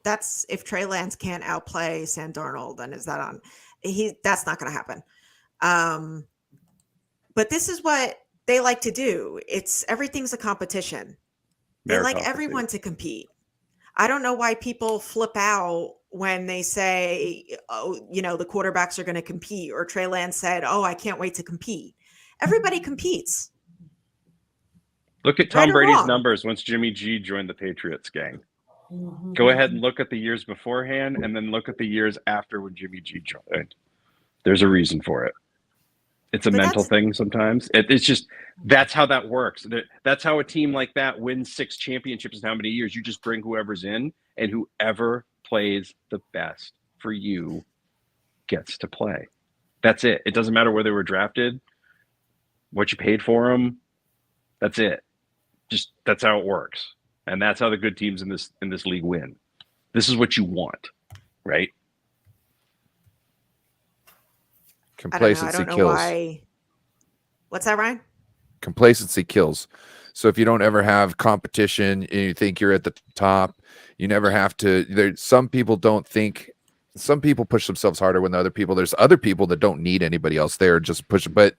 A: that's if Trey Lance can't outplay Sam Darnold, then is that on? That's not going to happen. But this is what they like to do. Everything's a competition. They like everyone to compete. I don't know why people flip out when they say, oh, the quarterbacks are going to compete, or Trey Lance said, oh, I can't wait to compete. Everybody competes.
D: Look at Tom Brady's numbers once Jimmy G joined the Patriots gang. Go ahead and look at the years beforehand and then look at the years after when Jimmy G joined. There's a reason for it. It's a mental thing sometimes. It's just, that's how that works. That's how a team like that wins 6 championships in how many years? You just bring whoever's in, and whoever plays the best for you gets to play. That's it. It doesn't matter where they were drafted, what you paid for them. That's it. Just, that's how it works. And that's how the good teams in this league win. This is what you want, right?
E: Complacency kills.
A: Why. What's that, Ryan?
E: Complacency kills. So if you don't ever have competition and you think you're at the top, you never have to. Some people don't think. Some people push themselves harder than other people. There's other people that don't need anybody else there, just push. But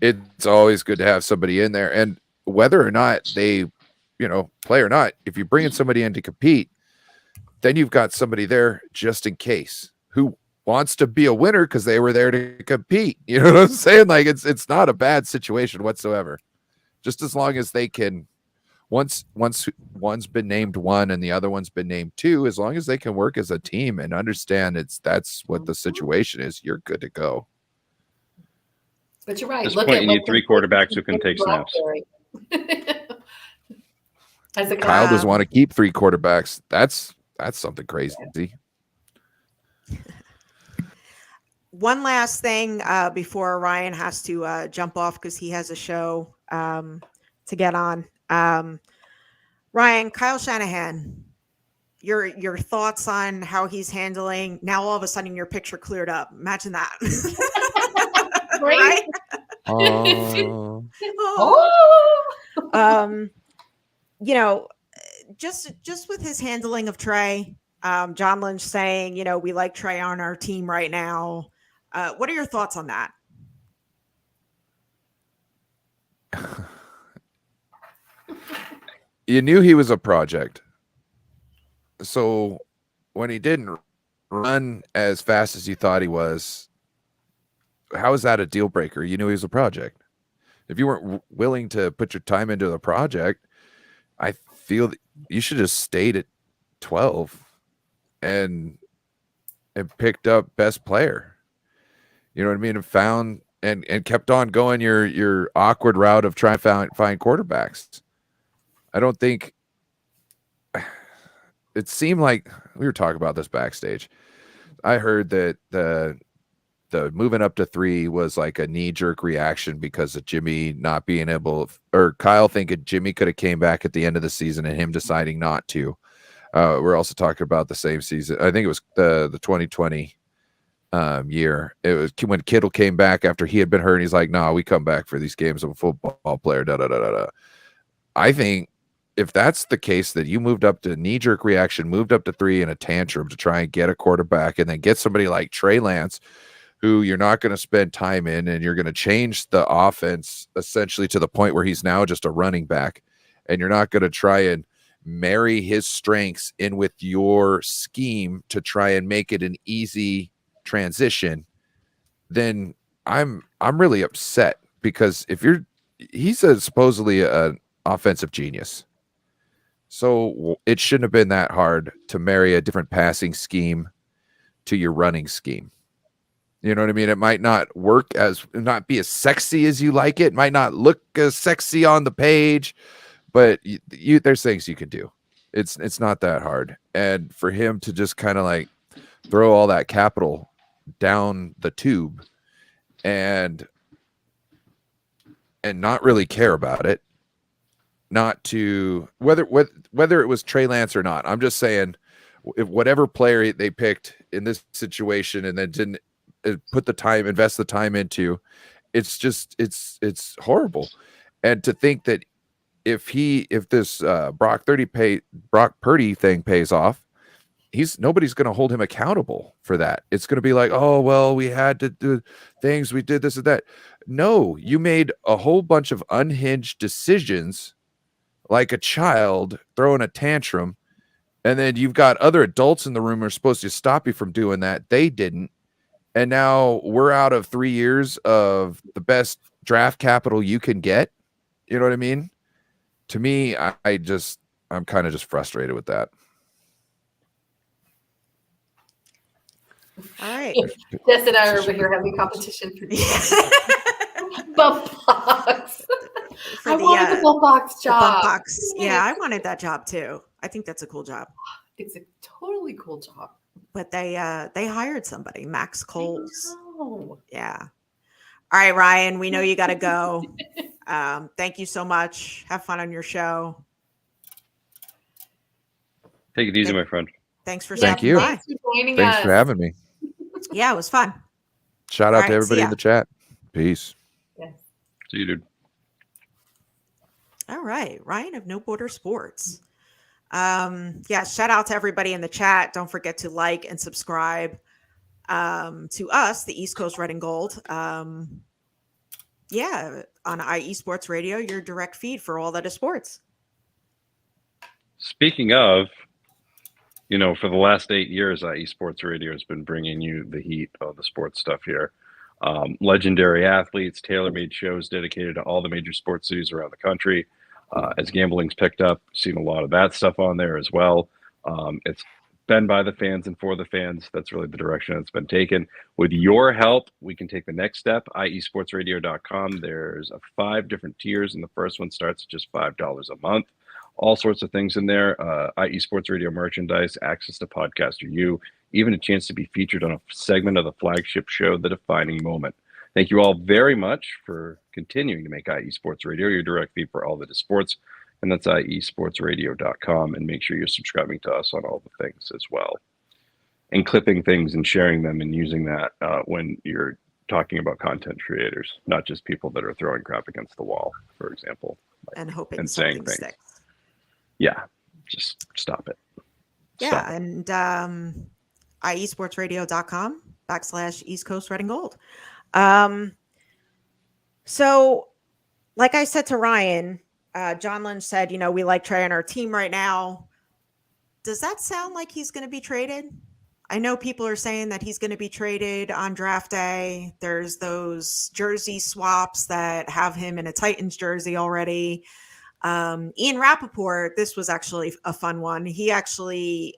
E: it's always good to have somebody in there, and whether or not they, play or not, if you bring in somebody in to compete, then you've got somebody there just in case who wants to be a winner because they were there to compete. You know what I'm saying? Like it's not a bad situation whatsoever. Just as long as they can, once one's been named 1 and the other one's been named 2, as long as they can work as a team and understand that's what the situation is, you're good to go.
C: But you're right.
D: At this point, you need 3 quarterbacks who can take snaps.
E: Kyle doesn't want to keep 3 quarterbacks. That's something crazy.
A: One last thing before Ryan has to jump off because he has a show to get on. Ryan, Kyle Shanahan, your thoughts on how he's handling now? All of a sudden, your picture cleared up. Imagine that. Right? Just with his handling of Trey, John Lynch saying, we like Trey on our team right now. What are your thoughts on that?
E: You knew he was a project. So when he didn't run as fast as you thought he was, how is that a deal breaker? You knew he was a project. If you weren't willing to put your time into the project, I feel that you should have stayed at 12 and picked up best player. You know what I mean? And found and kept on going your awkward route of trying to find quarterbacks. I don't think it seemed like we were talking about this backstage. I heard that the moving up to 3 was like a knee-jerk reaction because of Jimmy not being able, or Kyle thinking Jimmy could have came back at the end of the season and him deciding not to. We're also talking about the same season. I think it was the 2020 year. It was when Kittle came back after he had been hurt. And he's like, "No, we come back for these games. I'm a football player." I think if that's the case, that you moved up to knee-jerk reaction, moved up to 3 in a tantrum to try and get a quarterback, and then get somebody like Trey Lance, who you're not going to spend time in, and you're going to change the offense essentially to the point where he's now just a running back, and you're not going to try and marry his strengths in with your scheme to try and make it an easy transition, then I'm really upset, because he's supposedly an offensive genius. So it shouldn't have been that hard to marry a different passing scheme to your running scheme. You know what I mean? It might not not be as sexy as you like it. Might not look as sexy on the page, but there's things you can do. It's not that hard. And for him to just kind of like throw all that capital down the tube and not really care about it, not to whether it was Trey Lance or not. I'm just saying, if whatever player they picked in this situation and then didn't invest the time into, it's just it's horrible. And to think that if this Brock Purdy thing pays off, nobody's going to hold him accountable for that. It's going to be like, oh, well, we had to do things, we did this and that. No, you made a whole bunch of unhinged decisions like a child throwing a tantrum, and then you've got other adults in the room who are supposed to stop you from doing that. They didn't. And now we're out of 3 years of the best draft capital you can get. You know what I mean? To me, I'm kind of just frustrated with that.
A: All right.
C: Jess and I are over here having competition for bump box. I wanted the bump box job.
A: Bump box. Yeah, I wanted that job too. I think that's a cool job.
C: It's a totally cool job.
A: But they hired somebody, Max Coles. Yeah. All right, Ryan, we know you got to go. Thank you so much. Have fun on your show.
D: Take it easy, my friend.
A: Thanks for
E: Thank you.
C: Thanks for joining
E: Thanks
C: us.
E: for having me.
A: Yeah, it was fun.
E: Shout out to everybody in the chat. Peace.
C: Yes.
D: See you, dude.
A: All right, Ryan of No Border Sports. Yeah, shout out to everybody in the chat. Don't forget to like and subscribe to us, the East Coast Red and Gold. Yeah, on IE Sports Radio, your direct feed for all that is sports.
D: Speaking of, for the last 8 years, IE Sports Radio has been bringing you the heat of the sports stuff here. Legendary athletes, tailor-made shows dedicated to all the major sports cities around the country. As gambling's picked up, seen a lot of that stuff on there as well. It's been by the fans and for the fans. That's really the direction it's been taken. With your help, we can take the next step. IESportsRadio.com. There's 5 different tiers, and the first one starts at just $5 a month. All sorts of things in there. IE Sports Radio merchandise, access to Podcaster U, even a chance to be featured on a segment of the flagship show, The Defining Moment. Thank you all very much for continuing to make IE Sports Radio your direct feed for all that is sports. And that's IESportsRadio.com. And make sure you're subscribing to us on all the things as well. And clipping things and sharing them and using that when you're talking about content creators, not just people that are throwing crap against the wall, for example.
A: And hoping
D: and
A: something
D: saying things.
A: sticks.
D: Yeah, just stop it.
A: Yeah, and IESportsRadio.com/East Coast Red and Gold. So like I said to Ryan, John Lynch said, we like Trey on our team right now. Does that sound like he's going to be traded? I know people are saying that he's going to be traded on draft day. There's those jersey swaps that have him in a Titans jersey already. Ian Rappaport, this was actually a fun one. He actually,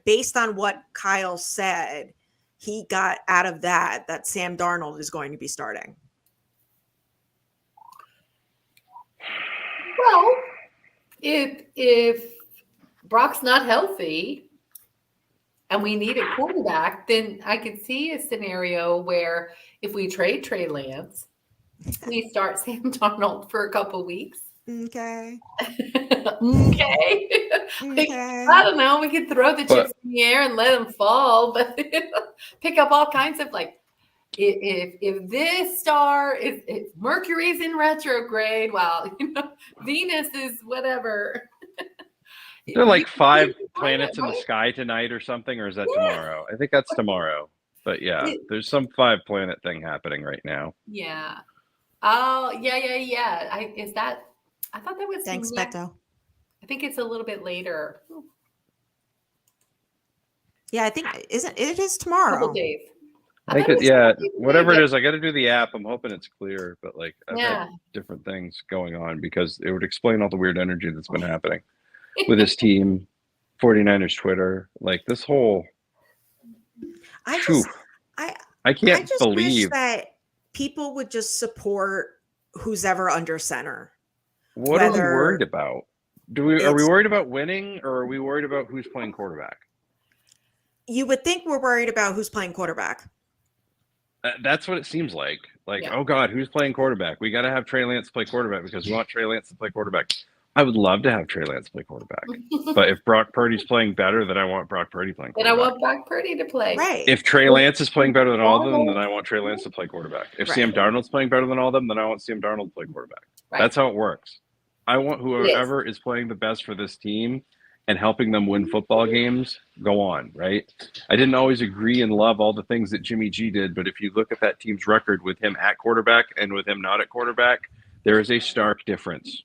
A: based on what Kyle said, he got out of that Sam Darnold is going to be starting.
C: Well, if Brock's not healthy and we need a quarterback, then I could see a scenario where if we trade Trey Lance, we start Sam Darnold for a couple weeks.
A: Okay.
C: Okay. I don't know. We could throw the chips in the air and let them fall, but pick up all kinds of if this star if Mercury's in retrograde, Venus is whatever.
D: There are like 5 planets in the sky tonight or something, or is that tomorrow? I think that's tomorrow. But yeah, there's some 5-planet thing happening right now.
C: Yeah. Oh, yeah. I thought that was
A: Thanks, Beto.
C: I think it's a little bit later.
A: Yeah, I think it is tomorrow.
C: Couple days.
D: I think whatever it is, I got to do the app. I'm hoping it's clear, but I've had different things going on because it would explain all the weird energy that's been happening with this team, 49ers Twitter, this whole. I can't believe
A: wish that people would just support who's ever under center.
D: What are we worried about? Are we
A: It's-
D: worried about winning, or are we worried about who's playing quarterback?
A: You would think we're worried about who's playing quarterback.
D: That's what it seems like. Like,
C: Yeah.
D: oh God, who's playing quarterback? We got to have Trey Lance play quarterback because we want Trey Lance to play quarterback. I would love to have Trey Lance play quarterback, but if Brock Purdy's playing better, then I want Brock Purdy playing
C: And I
D: quarterback.
C: want Brock Purdy to play.
A: Right.
D: If Trey Lance is playing better than all of them, then I want Trey Lance to play quarterback. If
A: Right.
D: Sam Darnold's playing better than all of them, then I want Sam Darnold to play quarterback.
C: Right.
D: That's how it works. I want whoever is playing the best for this team and helping them win football games go on, right? I didn't always agree and love all the things that Jimmy G did, but if you look at that team's record with him at quarterback and with him not at quarterback, there is a stark difference.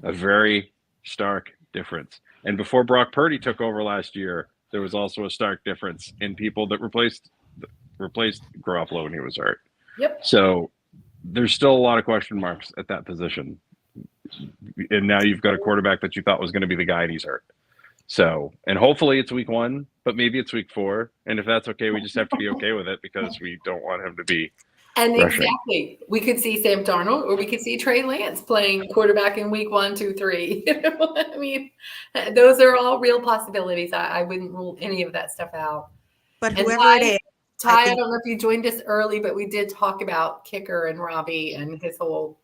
D: A very stark difference. And before Brock Purdy took over last year, there was also a stark difference in people that replaced Garoppolo when he was hurt.
C: Yep.
D: So there's still a lot of question marks at that position. And now you've got a quarterback that you thought was going to be the guy and he's hurt. So, and hopefully it's week 1, but maybe it's week 4. And if that's okay, we just have to be okay with it because we don't want him to be
C: And
D: rushing.
C: exactly, we could see Sam Darnold or we could see Trey Lance playing quarterback in week 1, 2, 3. You know, I mean, those are all real possibilities. I wouldn't rule any of that stuff out.
A: But
C: And
A: whoever it is,
C: Ty, I
A: think-
C: don't know if you joined us early, but we did talk about Kicker and Robbie and his whole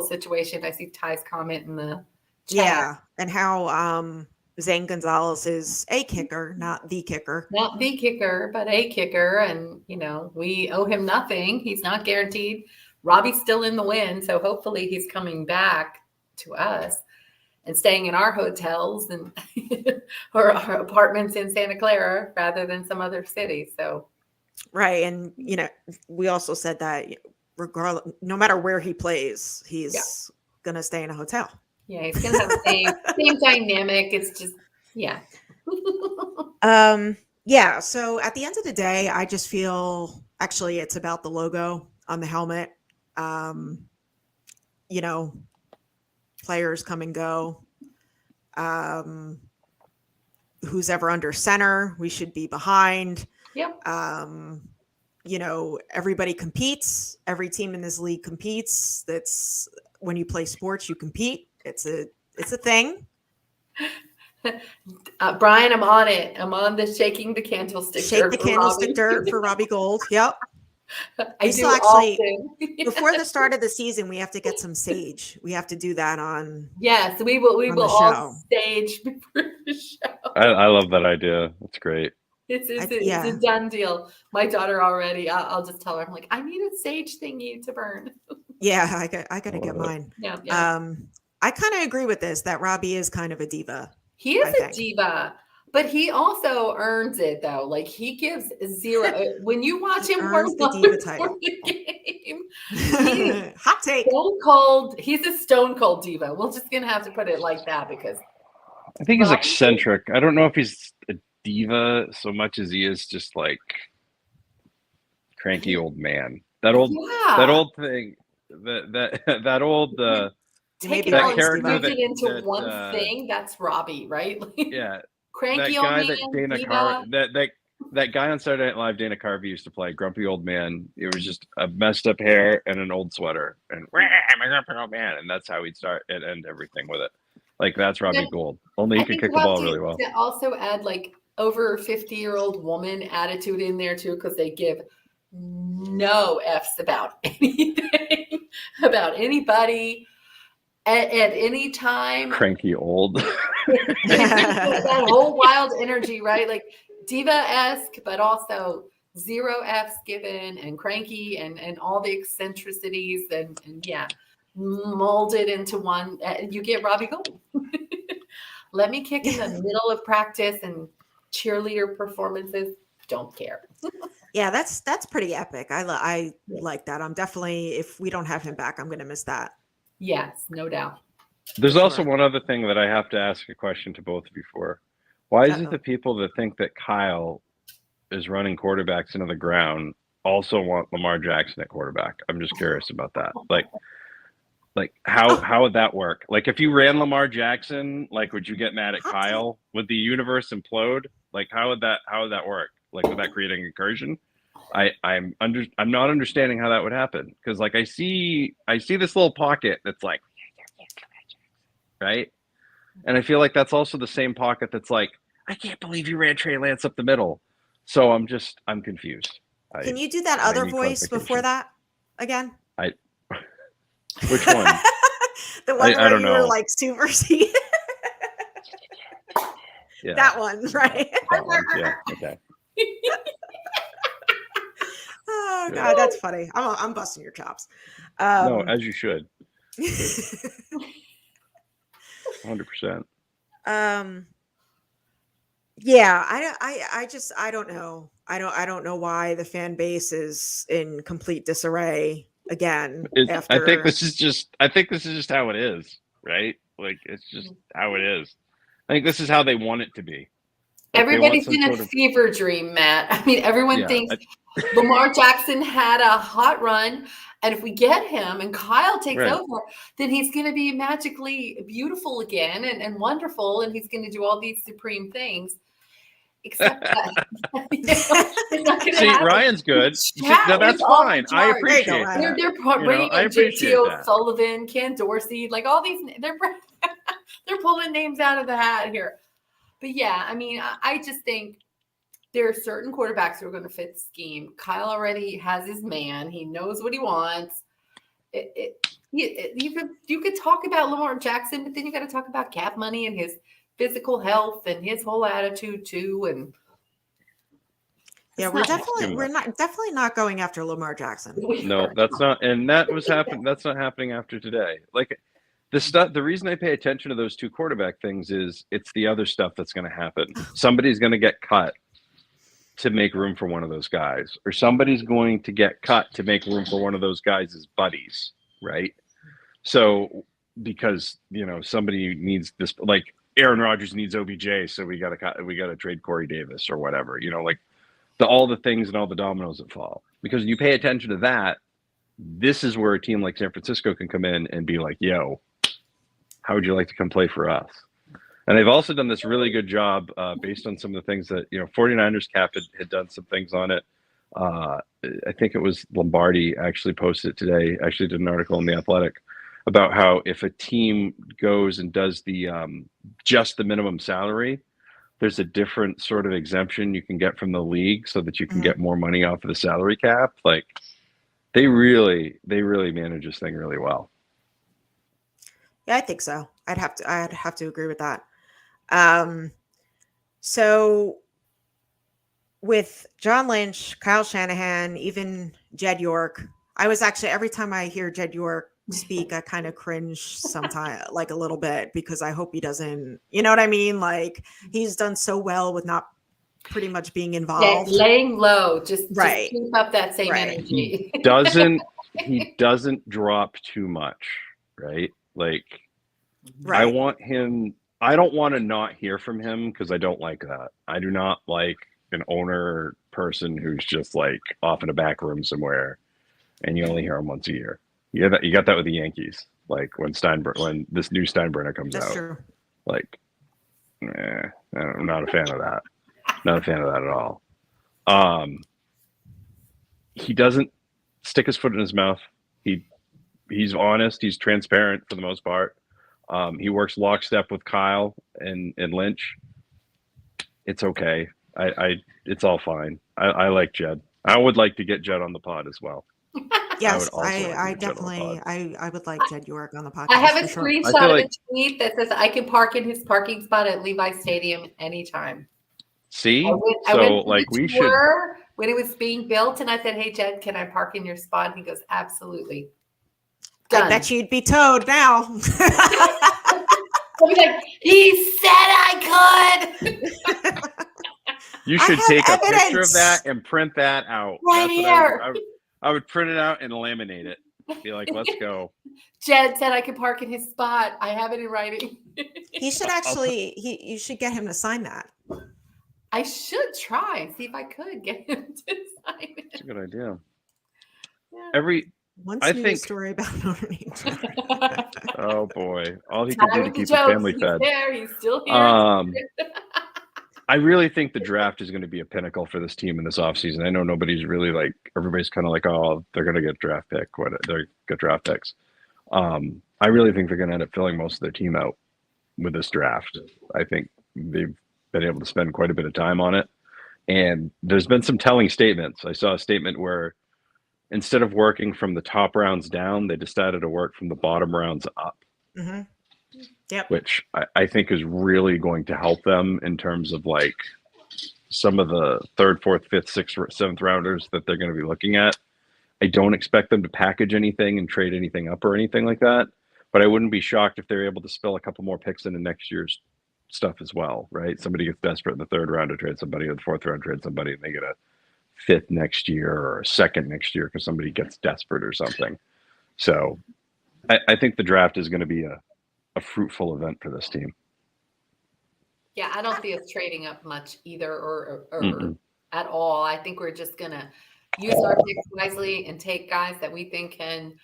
C: situation. I see Ty's comment in the chat.
A: yeah, and how Zane Gonzalez is a kicker, not the kicker.
C: Not the kicker, but a kicker. And, you know, we owe him nothing. He's not guaranteed. Robbie's still in the win. So hopefully he's coming back to us and staying in our hotels and or our apartments in Santa Clara rather than some other city. So,
A: Right. And, you know, we also said that regardless, no matter where he plays, he's going to stay in a hotel.
C: yeah, he's going to have the same dynamic. It's just, yeah.
A: Yeah. So at the end of the day, I just feel actually it's about the logo on the helmet. You know, players come and go. Who's ever under center, we should be behind.
C: Yep.
A: You know, everybody competes. Every team in this league competes. That's when you play sports, you compete. It's a thing.
C: Brian, I'm on it. I'm on the shaking the candlestick.
A: Shake
C: dirt
A: the
C: for
A: candlestick
C: Robbie.
A: dirt for Robbie Gold. Yep.
C: I
A: We
C: do
A: still actually-
C: often.
A: Before the start of the season, we have to get some sage. We have to do that on.
C: Yes, we will. We
A: on
C: will
A: the
C: all
A: show.
C: stage before the show.
D: I love that idea. That's great.
C: It's
A: yeah.
C: a done deal. My daughter already. I'll just tell her. I'm like, I need a sage thingy to burn.
A: Yeah, I got to get
D: Love it.
A: mine.
C: Yeah.
A: I kind of agree with this that Robbie is kind of a diva.
C: He is
A: I
C: a
A: think.
C: diva, but he also earns it though. Like he gives zero. When you watch
A: He
C: him
A: earns the
C: work
A: diva
C: before
A: title.
C: the game,
A: Hot take.
C: stone cold. He's a stone cold diva. We're just gonna have to put it like that because
D: I think he's
C: Robbie?
D: eccentric. I don't know if he's a diva so much as he is just like cranky old man. That old thing. That old
C: take
A: Maybe
C: it
D: that
C: all and
D: character
C: squeeze it into
D: that,
C: one thing. That's Robbie, right? Like,
D: yeah,
C: cranky
D: that
C: old
D: guy
C: man.
D: that Dana
C: diva.
D: that guy on Saturday Night Live, Dana Carvey used to play, grumpy old man. It was just a messed up hair and an old sweater, and I'm a grumpy old man, and that's how he'd start and end everything with it. Like that's Robbie
C: Yeah.
D: Gould. Only he
C: I
D: could
C: think
D: kick
C: you
D: the
C: have
D: ball
C: to-
D: really well.
C: to also add like over 50-year-old woman attitude in there too, because they give no F's about anything, about anybody at any time.
D: Cranky old.
C: That whole wild energy, right? Like diva-esque, but also zero F's given and cranky and all the eccentricities and yeah, molded into one. You get Robbie Gould. Let me kick in the middle of practice and cheerleader performances. Don't care.
A: Yeah, that's pretty epic. I like that. I'm definitely, if we don't have him back, I'm going to miss that.
C: Yes, no doubt.
D: There's also
A: Sure.
D: one other thing that I have to ask a question to both of you for. Why is
A: Uh-oh.
D: it that people that think that Kyle is running quarterbacks into the ground also want Lamar Jackson at quarterback? I'm just curious about that. Like how would that work? Like if you ran Lamar Jackson, like would you get mad at
A: Hot
D: Kyle? Would the universe implode? Like how would that work? Like would that create an incursion? I'm not understanding how that would happen because like I see this little pocket that's like right? And I feel like that's also the same pocket that's like, I can't believe you ran Trey Lance up the middle. So I'm confused.
A: Can you do that
D: I
A: other
D: need
A: voice before
D: clarification.
A: that again?
D: Which one?
A: The one
D: I
A: where
D: don't
A: you were
D: know.
A: like super seated.
D: Yeah,
A: That one, right?
D: that one. Yeah. Okay.
A: Oh
D: Yeah.
A: God, that's funny. I'm busting your chops.
D: No, as you should. 100%.
A: Yeah, I don't know. I don't know why the fan base is in complete disarray again
D: I think
A: after.
D: this is just how it is, right? Like it's just how it is. I think this is how they want it to be. Like,
C: Everybody's in a fever dream, Matt. I mean, everyone thinks Lamar Jackson had a hot run, and if we get him and Kyle takes over, then he's going to be magically beautiful again and wonderful, and he's going to do all these supreme things. Except that,
D: see, Ryan's good. No, that's fine. I appreciate that.
C: They're bringing in J.T. O'Sullivan, Ken Dorsey, like all these. They're pulling names out of the hat here. But yeah, I mean, I just think there are certain quarterbacks who are going to fit the scheme. Kyle already has his man. He knows what he wants. You could talk about Lamar Jackson, but then you got to talk about cap money and his physical health and his whole attitude too. And
A: yeah, we're definitely not going after Lamar Jackson.
D: No, that's not, and that's not happening after today. Like the reason I pay attention to those two quarterback things is it's the other stuff that's going to happen. Somebody's going to get cut to make room for one of those guys, or somebody's going to get cut to make room for one of those guys' buddies, right? So because somebody needs this, like Aaron Rodgers needs OBJ, so we got to trade Corey Davis or whatever, like all the things and all the dominoes that fall. Because you pay attention to that, this is where a team like San Francisco can come in and be like, yo, how would you like to come play for us? And they've also done this really good job based on some of the things that, 49ers Cap had done some things on it. I think it was Lombardi actually posted it today, actually did an article in The Athletic about how if a team goes and does the just the minimum salary, there's a different sort of exemption you can get from the league so that you can get more money off of the salary cap. Like they really manage this thing really well.
A: Yeah, I think so. I'd have to agree with that. So with John Lynch, Kyle Shanahan, even Jed York, I was actually, every time I hear Jed York speak, I kind of cringe sometimes, like a little bit, because I hope he doesn't, you know what I mean? Like he's done so well with not pretty much being involved.
C: Yeah, laying low, just keep up that same energy.
D: He doesn't drop too much, right? Like I don't want to not hear from him because I don't like that. I do not like an owner person who's just like off in a back room somewhere and you only hear him once a year. You got that with the Yankees. Like when this new Steinbrenner comes out. True. Like, I'm not a fan of that. Not a fan of that at all. He doesn't stick his foot in his mouth. He's honest. He's transparent for the most part. He works lockstep with Kyle and Lynch. It's okay. It's all fine. I like Jed. I would like to get Jed on the pod as well.
A: Yes, I definitely I would like Jed York on the podcast.
C: I have a screenshot of a tweet that says I can park in his parking spot at Levi Stadium anytime.
D: See?
C: I went like we should when it was being built and I said, "Hey Jed, can I park in your spot?" And he goes, "Absolutely." Done.
A: I bet you'd be towed now.
C: I'll be like, he said I could.
D: You should take a picture of that and print that out.
C: Right here.
D: I would print it out and laminate it. Be like, let's go.
C: Jed said I could park in his spot. I have it in writing.
A: He should actually, you should get him to sign that.
C: I should try and see if I could get him to sign it.
D: That's a good idea.
A: Yeah. I think story about Notre Dame.
D: Oh boy. All he could do to keep his family fed.
C: He's still here.
D: I really think the draft is going to be a pinnacle for this team in this offseason. I know everybody's kind of like, oh, they're going to get draft picks. I really think they're going to end up filling most of their team out. with this draft. I think they've been able to spend quite a bit of time on it. And there's been some telling statements. I saw a statement where instead of working from the top rounds down, they decided to work from the bottom rounds up.
A: Mm-hmm. Yep.
D: Which I think is really going to help them in terms of like some of the 3rd, 4th, 5th, 6th, 7th rounders that they're going to be looking at. I don't expect them to package anything and trade anything up or anything like that, but I wouldn't be shocked if they're able to spill a couple more picks into next year's stuff as well, right? Somebody gets desperate in the 3rd round to trade somebody, or the 4th round trade somebody, and they get a 5th next year or a 2nd next year because somebody gets desperate or something. So I think the draft is going to be a fruitful event for this team.
C: Yeah, I don't see us trading up much either or at all. I think we're just going to use our picks wisely and take guys that we think can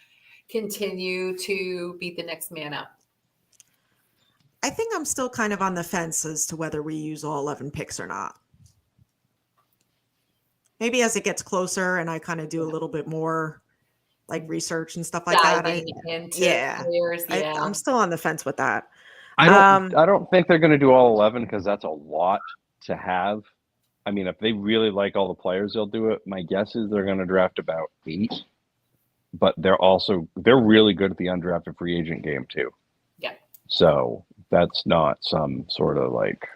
C: continue to be the next man up.
A: I think I'm still kind of on the fence as to whether we use all 11 picks or not. Maybe as it gets closer and I kind of do a little bit more like research and stuff like that.
C: Players,
A: I'm still on the fence with that.
D: I don't think they're going to do all 11 because that's a lot to have. I mean, if they really like all the players, they'll do it. My guess is they're going to draft about 8, but they're really good at the undrafted free agent game too.
C: Yeah.
D: So that's not some sort of like,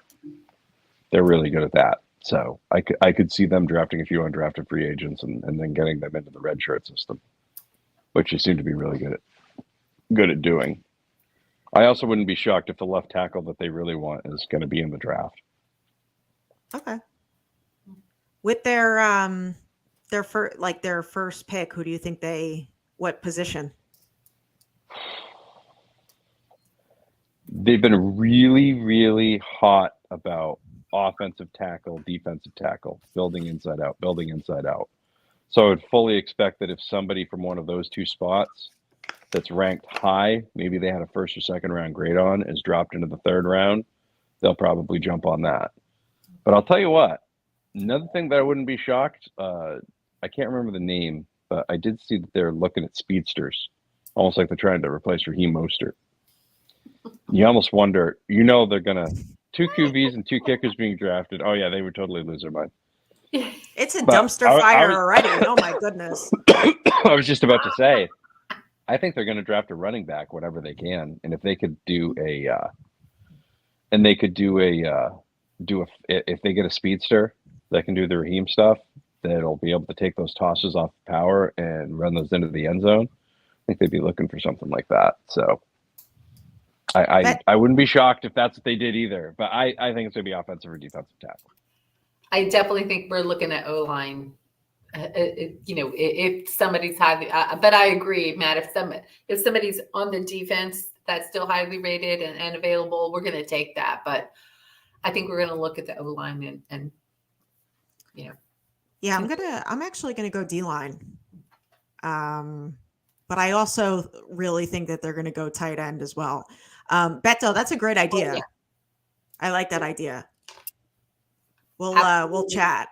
D: they're really good at that. So I could see them drafting a few undrafted free agents and then getting them into the red shirt system, which they seem to be really good at doing. I also wouldn't be shocked if the left tackle that they really want is going to be in the draft.
A: Okay. With their first pick, who do you think what position?
D: They've been really, really hot about offensive tackle, defensive tackle, building inside out. So I would fully expect that if somebody from one of those two spots that's ranked high, maybe they had a 1st or 2nd round grade on, is dropped into the 3rd round, they'll probably jump on that. But I'll tell you what, another thing that I wouldn't be shocked, I can't remember the name, but I did see that they're looking at speedsters, almost like they're trying to replace Raheem Mostert. You almost wonder, they're going to 2 QBs and 2 kickers being drafted. Oh yeah, they would totally lose their mind.
A: It's a dumpster fire already. Oh my goodness.
D: I was just about to say, I think they're going to draft a running back whenever they can, and if they could do if they get a speedster that can do the Raheem stuff, that'll be able to take those tosses off power and run those into the end zone. I think they'd be looking for something like that. So I wouldn't be shocked if that's what they did either, but I think it's going to be offensive or defensive tackle.
C: I definitely think we're looking at O-line. If somebody's highly, but I agree, Matt. If somebody's on the defense that's still highly rated and available, we're going to take that. But I think we're going to look at the O-line and.
A: Yeah, I'm actually gonna go D-line. But I also really think that they're gonna go tight end as well. Beto, that's a great idea.
C: Oh, yeah.
A: I like that idea. We'll chat.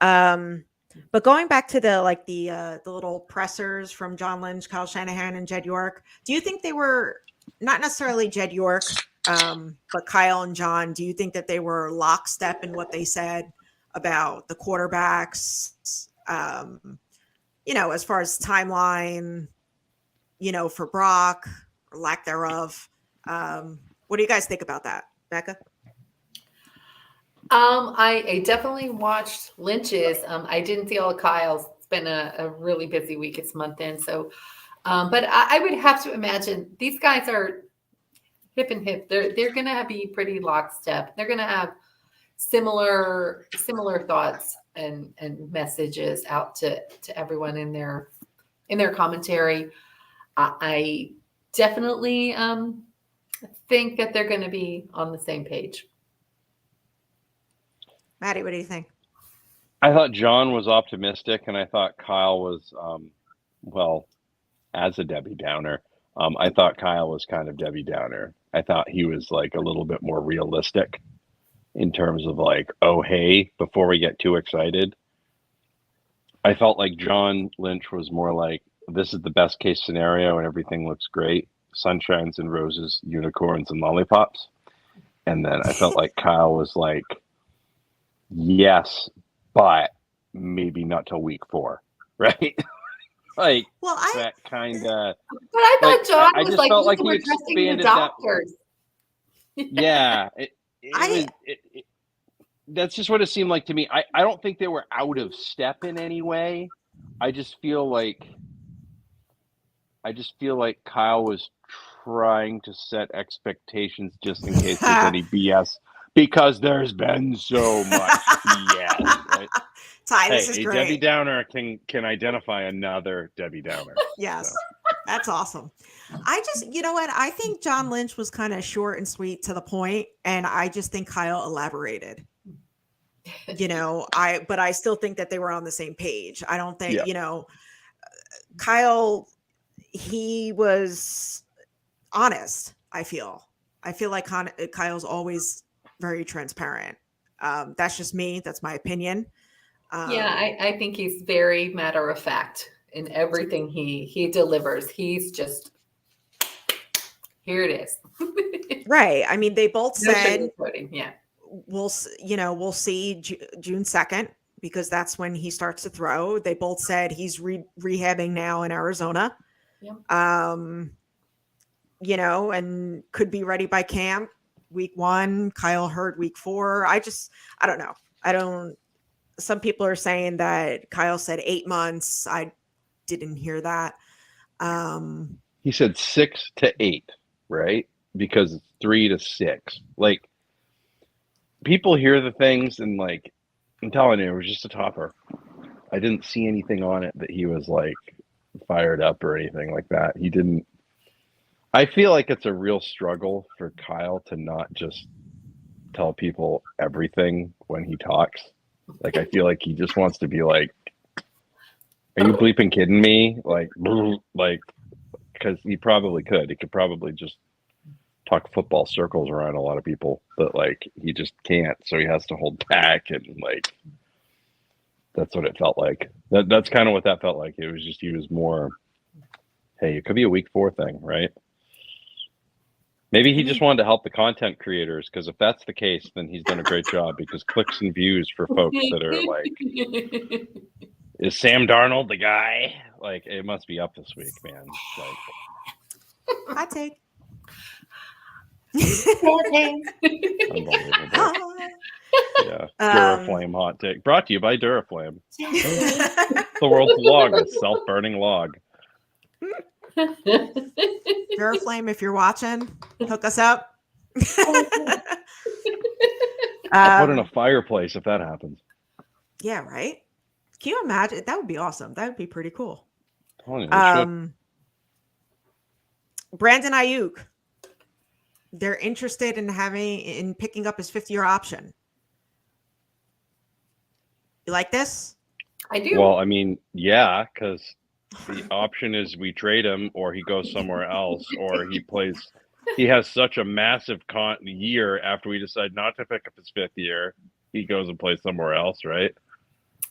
A: But going back to the little pressers from John Lynch, Kyle Shanahan, and Jed York, do you think they were not necessarily Jed York, but Kyle and John? Do you think that they were lockstep in what they said about the quarterbacks, as far as timeline, for Brock or lack thereof? What do you guys think about that, Becca?
C: I definitely watched Lynch's. I didn't see all of Kyle's. It's been a really busy week. It's month end. So, but I would have to imagine these guys are hip and hip. They're going to be pretty lockstep. They're going to have similar thoughts and messages out to everyone in their commentary. I definitely think that they're going to be on the same page.
A: Maddie, what do you think?
D: I thought John was optimistic, and I thought Kyle was, as a Debbie Downer, I thought Kyle was kind of Debbie Downer. I thought he was like a little bit more realistic in terms of like, oh, hey, before we get too excited. I felt like John Lynch was more like, this is the best case scenario and everything looks great. sunshines and roses, unicorns and lollipops. And then I felt like Kyle was like, yes, but maybe not till week 4, right? Like
A: Well,
D: that kind of.
C: But I thought
D: Like,
C: John
D: I
C: was
D: just
C: like,
D: felt like
C: "Listen,
D: he
C: we're trusting the
D: expanded that.
C: doctors."
D: Yeah,
A: I-
D: that's just what it seemed like to me. I don't think they were out of step in any way. I just feel like Kyle was trying to set expectations just in case there's any BS, because there's been so much BS. Right?
A: Ty, this is
D: a
A: great.
D: Debbie Downer can identify another Debbie Downer.
A: Yes.
D: So.
A: That's awesome. I just, you know what? I think John Lynch was kind of short and sweet to the point, and I just think Kyle elaborated. But I still think that they were on the same page. I don't think, Kyle, he was honest. I feel like Kyle's always very transparent. That's just me. That's my opinion.
C: I think he's very matter of fact in everything he delivers. He's just, here it is.
A: Right. I mean, they both
C: No
A: said,
C: sugarcoating, yeah.
A: we'll see June 2nd, because that's when he starts to throw. They both said he's rehabbing now in Arizona.
C: Yep.
A: And could be ready by camp week 1. Kyle Hurd week 4. I don't know. Some people are saying that Kyle said 8 months. I didn't hear that.
D: He said 6 to 8, right? Because it's 3 to 6. Like, people hear the things and, like, I'm telling you, it was just a topper. I didn't see anything on it that he was like fired up or anything like that. He didn't. I feel like it's a real struggle for Kyle to not just tell people everything when he talks. Like, I feel like he just wants to be like, are you bleeping kidding me? Like, because he probably could. He could probably just talk football circles around a lot of people, but like he just can't. So he has to hold back, and like that's what it felt like. That's kind of what that felt like. It was just he was more, hey, it could be a week 4 thing, right? Maybe he just wanted to help the content creators, because if that's the case, then he's done a great job, because clicks and views for folks that are like, is Sam Darnold the guy? Like, it must be up this week, man. Like,
A: Hot take.
D: unbelievable. Yeah, Duraflame hot take. Brought to you by Duraflame. The world's longest self-burning log.
A: Duraflame, if you're watching, hook us up.
D: I'll put in a fireplace if that happens.
A: Yeah, right? Can you imagine? That would be awesome. That would be pretty cool.
D: Brandon
A: Ayuk. They're interested in picking up his 5th-year option. You like this?
C: I do.
D: Well, I mean, yeah, because the option is we trade him, or he goes somewhere else, or he plays. He has such a massive year after we decide not to pick up his 5th year. He goes and plays somewhere else, right?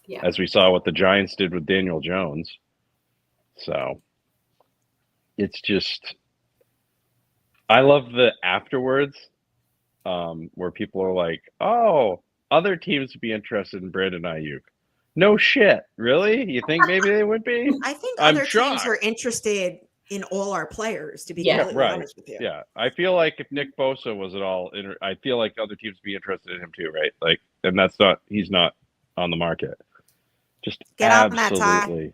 C: Yeah.
D: As we saw what the Giants did with Daniel Jones. So it's just, I love the afterwards where people are like, oh, other teams would be interested in Brandon Ayuk. No shit. Really? You think maybe they would be?
A: I think
D: I'm
A: other teams
D: shocked.
A: are interested in all our players, to be
C: Yeah,
A: completely
D: right.
A: honest with you.
D: Yeah. I feel like if Nick Bosa was at all, I feel like other teams would be interested in him too, right? Like, and he's not on the market. Just
A: Get on that, Ty.
D: absolutely.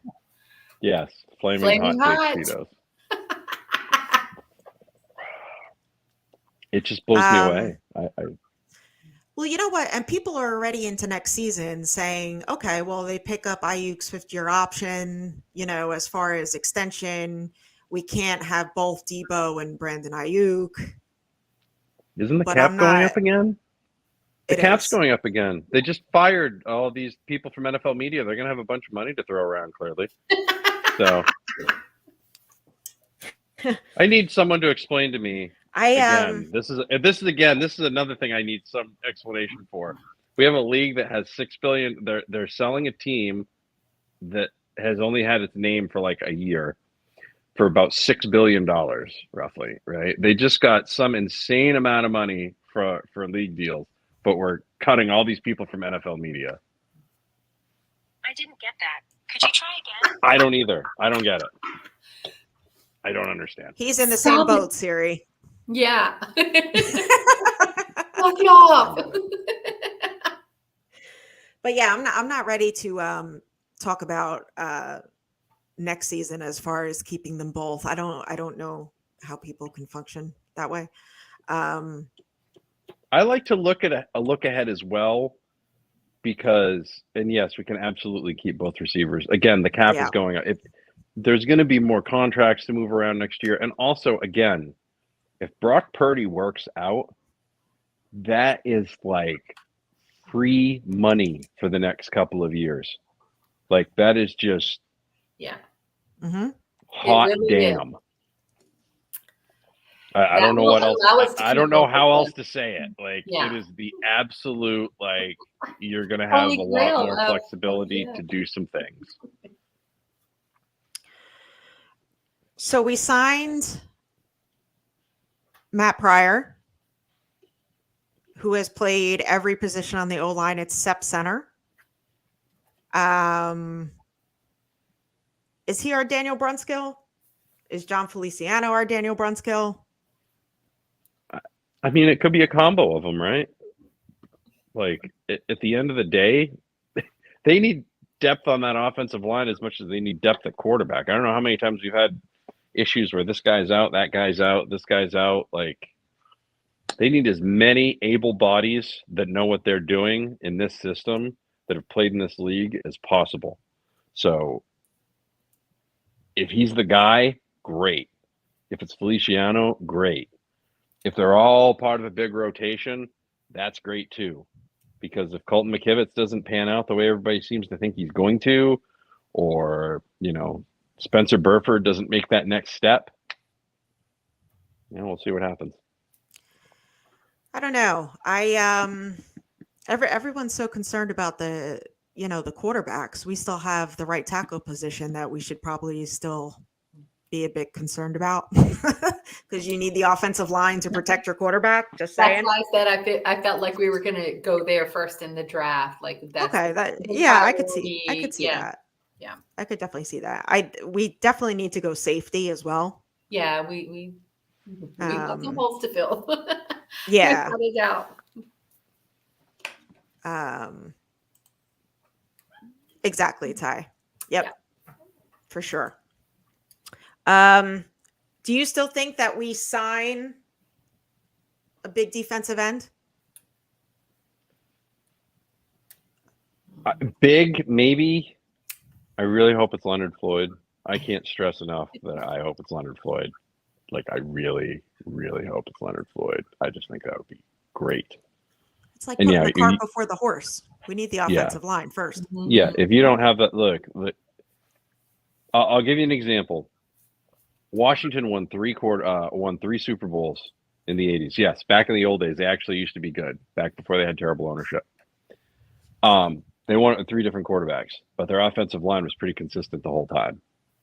D: Yes. Flaming hot take Cheetos. It just blows me away.
A: Well, you know what? And people are already into next season saying, okay, well, they pick up Ayuk's 5th-year option, as far as extension. We can't have both Debo and Brandon Ayuk.
D: Isn't the
A: But
D: cap
A: I'm
D: going
A: not-
D: up again? The
A: It
D: cap's
A: is.
D: going up again. They just fired all these people from NFL media. They're going to have a bunch of money to throw around, clearly. So I need someone to explain to me. Again, this is another thing I need some explanation for. We have a league that has $6 billion. They're selling a team that has only had its name for like a year. for about $6 billion, roughly, right? They just got some insane amount of money for league deals, but we're cutting all these people from NFL media.
F: I didn't get that. Could you try again?
D: I don't either. I don't get it. I don't understand.
A: He's in the same boat, Siri.
C: Yeah. Fuck it off.
A: But yeah, I'm not ready to talk about next season as far as keeping them both. I don't know how people can function that way.
D: I like to look at a look ahead as well, because, and yes, we can absolutely keep both receivers. Again, the cap is going up. There's going to be more contracts to move around next year. And also, again, if Brock Purdy works out, that is like free money for the next couple of years. Like, that is just hot
C: really
D: damn.
C: Is.
D: I don't know what else. I don't know how else to say it. Like, it is the absolute, like, you're going to have a lot more flexibility to do some things.
A: So we signed Matt Pryor, who has played every position on the O-line except center. Is he our Daniel Brunskill? Is John Feliciano our Daniel Brunskill?
D: I mean, it could be a combo of them, right? Like, at the end of the day, they need depth on that offensive line as much as they need depth at quarterback. I don't know how many times we've had issues where this guy's out, that guy's out, this guy's out. Like, they need as many able bodies that know what they're doing in this system, that have played in this league, as possible. So if he's the guy, great. If it's Feliciano, great. If they're all part of a big rotation, that's great too. Because if Colton McKivitz doesn't pan out the way everybody seems to think he's going to, or, you know, Spencer Burford doesn't make that next step, we'll see what happens.
A: I don't know. Everyone's so concerned about the quarterbacks. We still have the right tackle position that we should probably still be a bit concerned about, because you need the offensive line to protect your quarterback. Just saying.
C: That's why I said I felt like we were going to go there first in the draft. Like, that's
A: okay. I could see that. Yeah, I could definitely see that. We definitely need to go safety as well.
C: Yeah, we got some holes to fill.
A: Yeah. Exactly, Ty. Yep. For sure. Do you still think that we sign a big defensive end?
D: Big, maybe. I really hope it's Leonard Floyd. I can't stress enough that I hope it's Leonard Floyd. Like, I really, really hope it's Leonard Floyd. I just think that would be great.
A: It's like putting the cart before the horse. We need the offensive line first.
D: Yeah, if you don't have that, look, I'll give you an example. Washington won three Super Bowls in the 80s. Yes, back in the old days, they actually used to be good, back before they had terrible ownership. They won it with 3 different quarterbacks, but their offensive line was pretty consistent the whole time,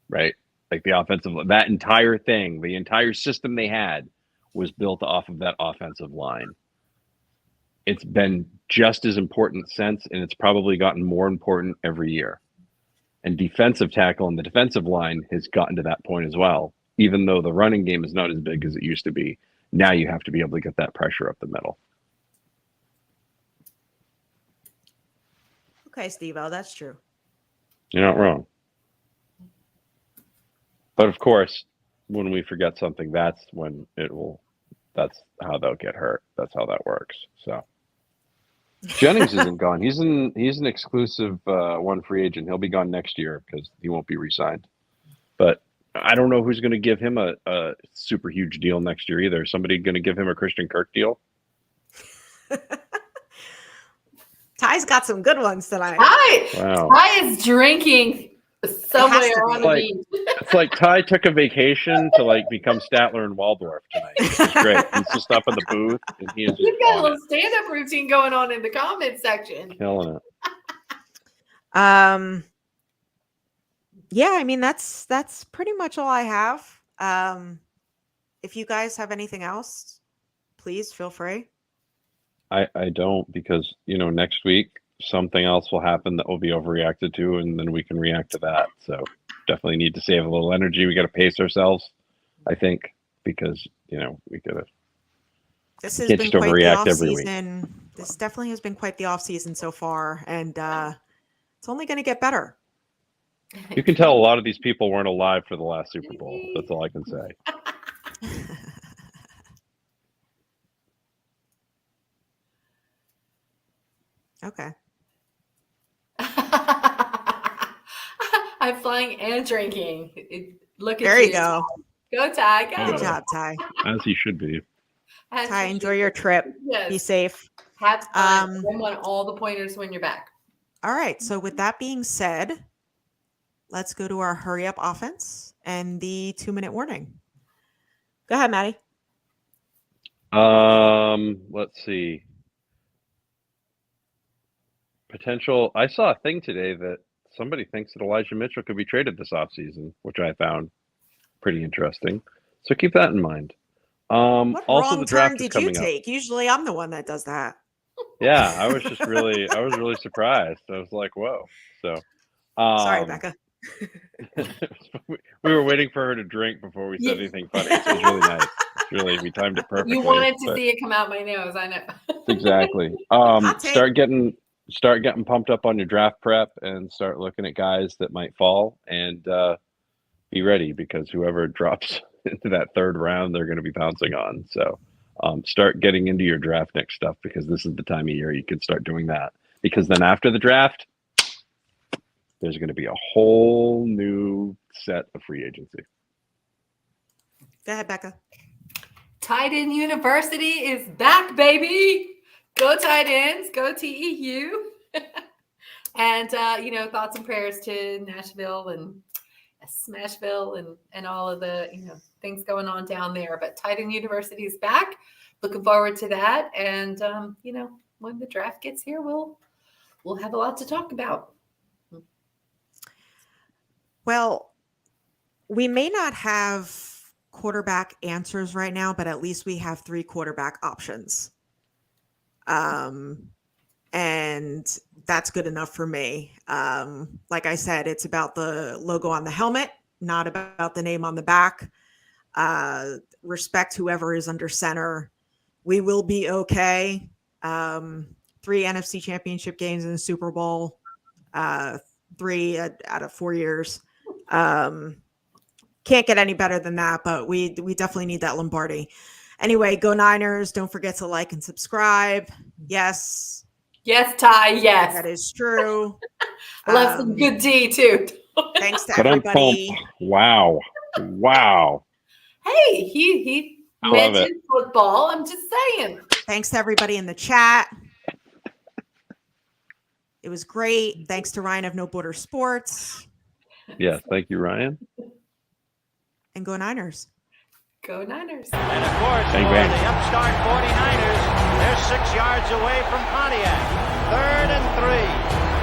D: right? Like, that entire thing, the entire system they had was built off of that offensive line. It's been just as important since, and it's probably gotten more important every year. And defensive tackle and the defensive line has gotten to that point as well. Even though the running game is not as big as it used to be, now you have to be able to get that pressure up the middle.
A: Okay, Steve-O, that's true.
D: You're not wrong. But of course, when we forget something, that's how they'll get hurt. That's how that works. So Jennings isn't gone. He's an exclusive one free agent. He'll be gone next year because he won't be re-signed. But I don't know who's going to give him a super huge deal next year either. Somebody going to give him a Christian Kirk deal?
A: Ty's got some good ones tonight.
D: Wow.
C: Ty is drinking somewhere on the beach.
D: It's like Ty took a vacation to, like, become Statler and Waldorf tonight. It's great. He's just up in the booth, and he is just
C: We've got a little stand-up routine going on in the comments section.
D: killing it.
A: Yeah, I mean that's pretty much all I have. If you guys have anything else, please feel free.
D: I don't, because next week something else will happen that will be overreacted to, and then we can react to that. So definitely need to save a little energy. We got to pace ourselves, I think, because we gotta.
A: This has
D: Can't
A: been
D: just
A: quite the
D: overreact
A: off
D: every week.
A: season. This definitely has been quite the off season so far, and it's only going to get better.
D: You can tell a lot of these people weren't alive for the last Super Bowl. That's all I can say.
A: Okay.
C: I'm flying and drinking. Look at
A: There you go.
C: Go, Ty. Go.
A: Good job, Ty.
D: As he should be.
C: As
A: Ty,
C: you
A: enjoy
C: should.
A: your trip.
C: Yes.
A: Be safe.
C: Have fun.
A: Um,
C: I want all the pointers when you're back.
A: All right. So with that being said, let's go to our hurry up offense and the 2-minute warning. Go ahead, Maddie.
D: Let's see. Potential. I saw a thing today that somebody thinks that Elijah Mitchell could be traded this offseason, which I found pretty interesting. So keep that in mind.
A: What
D: Also,
A: wrong
D: the
A: turn
D: draft is
A: did you
D: coming up.
A: take? Usually I'm the one that does that.
D: Yeah, I was really surprised. I was like, whoa. So,
A: Sorry, Becca.
D: we were waiting for her to drink before we said anything funny. So it was really nice. We timed it perfectly.
C: You wanted to
D: but-
C: see it come out my nose. I know.
D: Exactly.
A: take.
D: Start getting pumped up on your draft prep and start looking at guys that might fall, and be ready, because whoever drops into that third round, they're going to be bouncing on. So start getting into your draft next stuff, because this is the time of year you can start doing that, because then after the draft, there's going to be a whole new set of free agency.
A: Go ahead, Becca.
C: Tight End University is back, baby. Go Tight Ends. Go TEU. And, thoughts and prayers to Nashville and Smashville and all of the, things going on down there. But Tight End University is back. Looking forward to that. And, when the draft gets here, we'll have a lot to talk about.
A: Well, we may not have quarterback answers right now, but at least we have 3 quarterback options. And that's good enough for me. Like I said, it's about the logo on the helmet, not about the name on the back. Respect whoever is under center. We will be okay. 3 NFC championship games in the Super Bowl, 3 out of 4 years. Can't get any better than that, but we definitely need that Lombardi. Anyway, go Niners. Don't forget to like and subscribe. Yes.
C: Yes, Ty. Yes.
A: That is true.
C: Love some good D too.
A: Thanks to everybody.
D: Wow.
C: Hey, he
D: I love
C: mentioned football. I'm just saying.
A: Thanks to everybody in the chat. It was great. Thanks to Ryan of No Border Sports.
D: Yeah, thank you, Ryan.
A: And go Niners.
C: Go Niners.
G: And of course,
D: Bang,
G: for
D: bang.
G: the upstart 49ers, they're 6 yards away from Pontiac. 3rd and 3.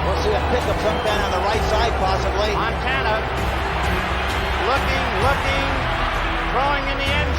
H: We'll see a pickup sometime on the right side, possibly.
G: Montana looking, throwing in the end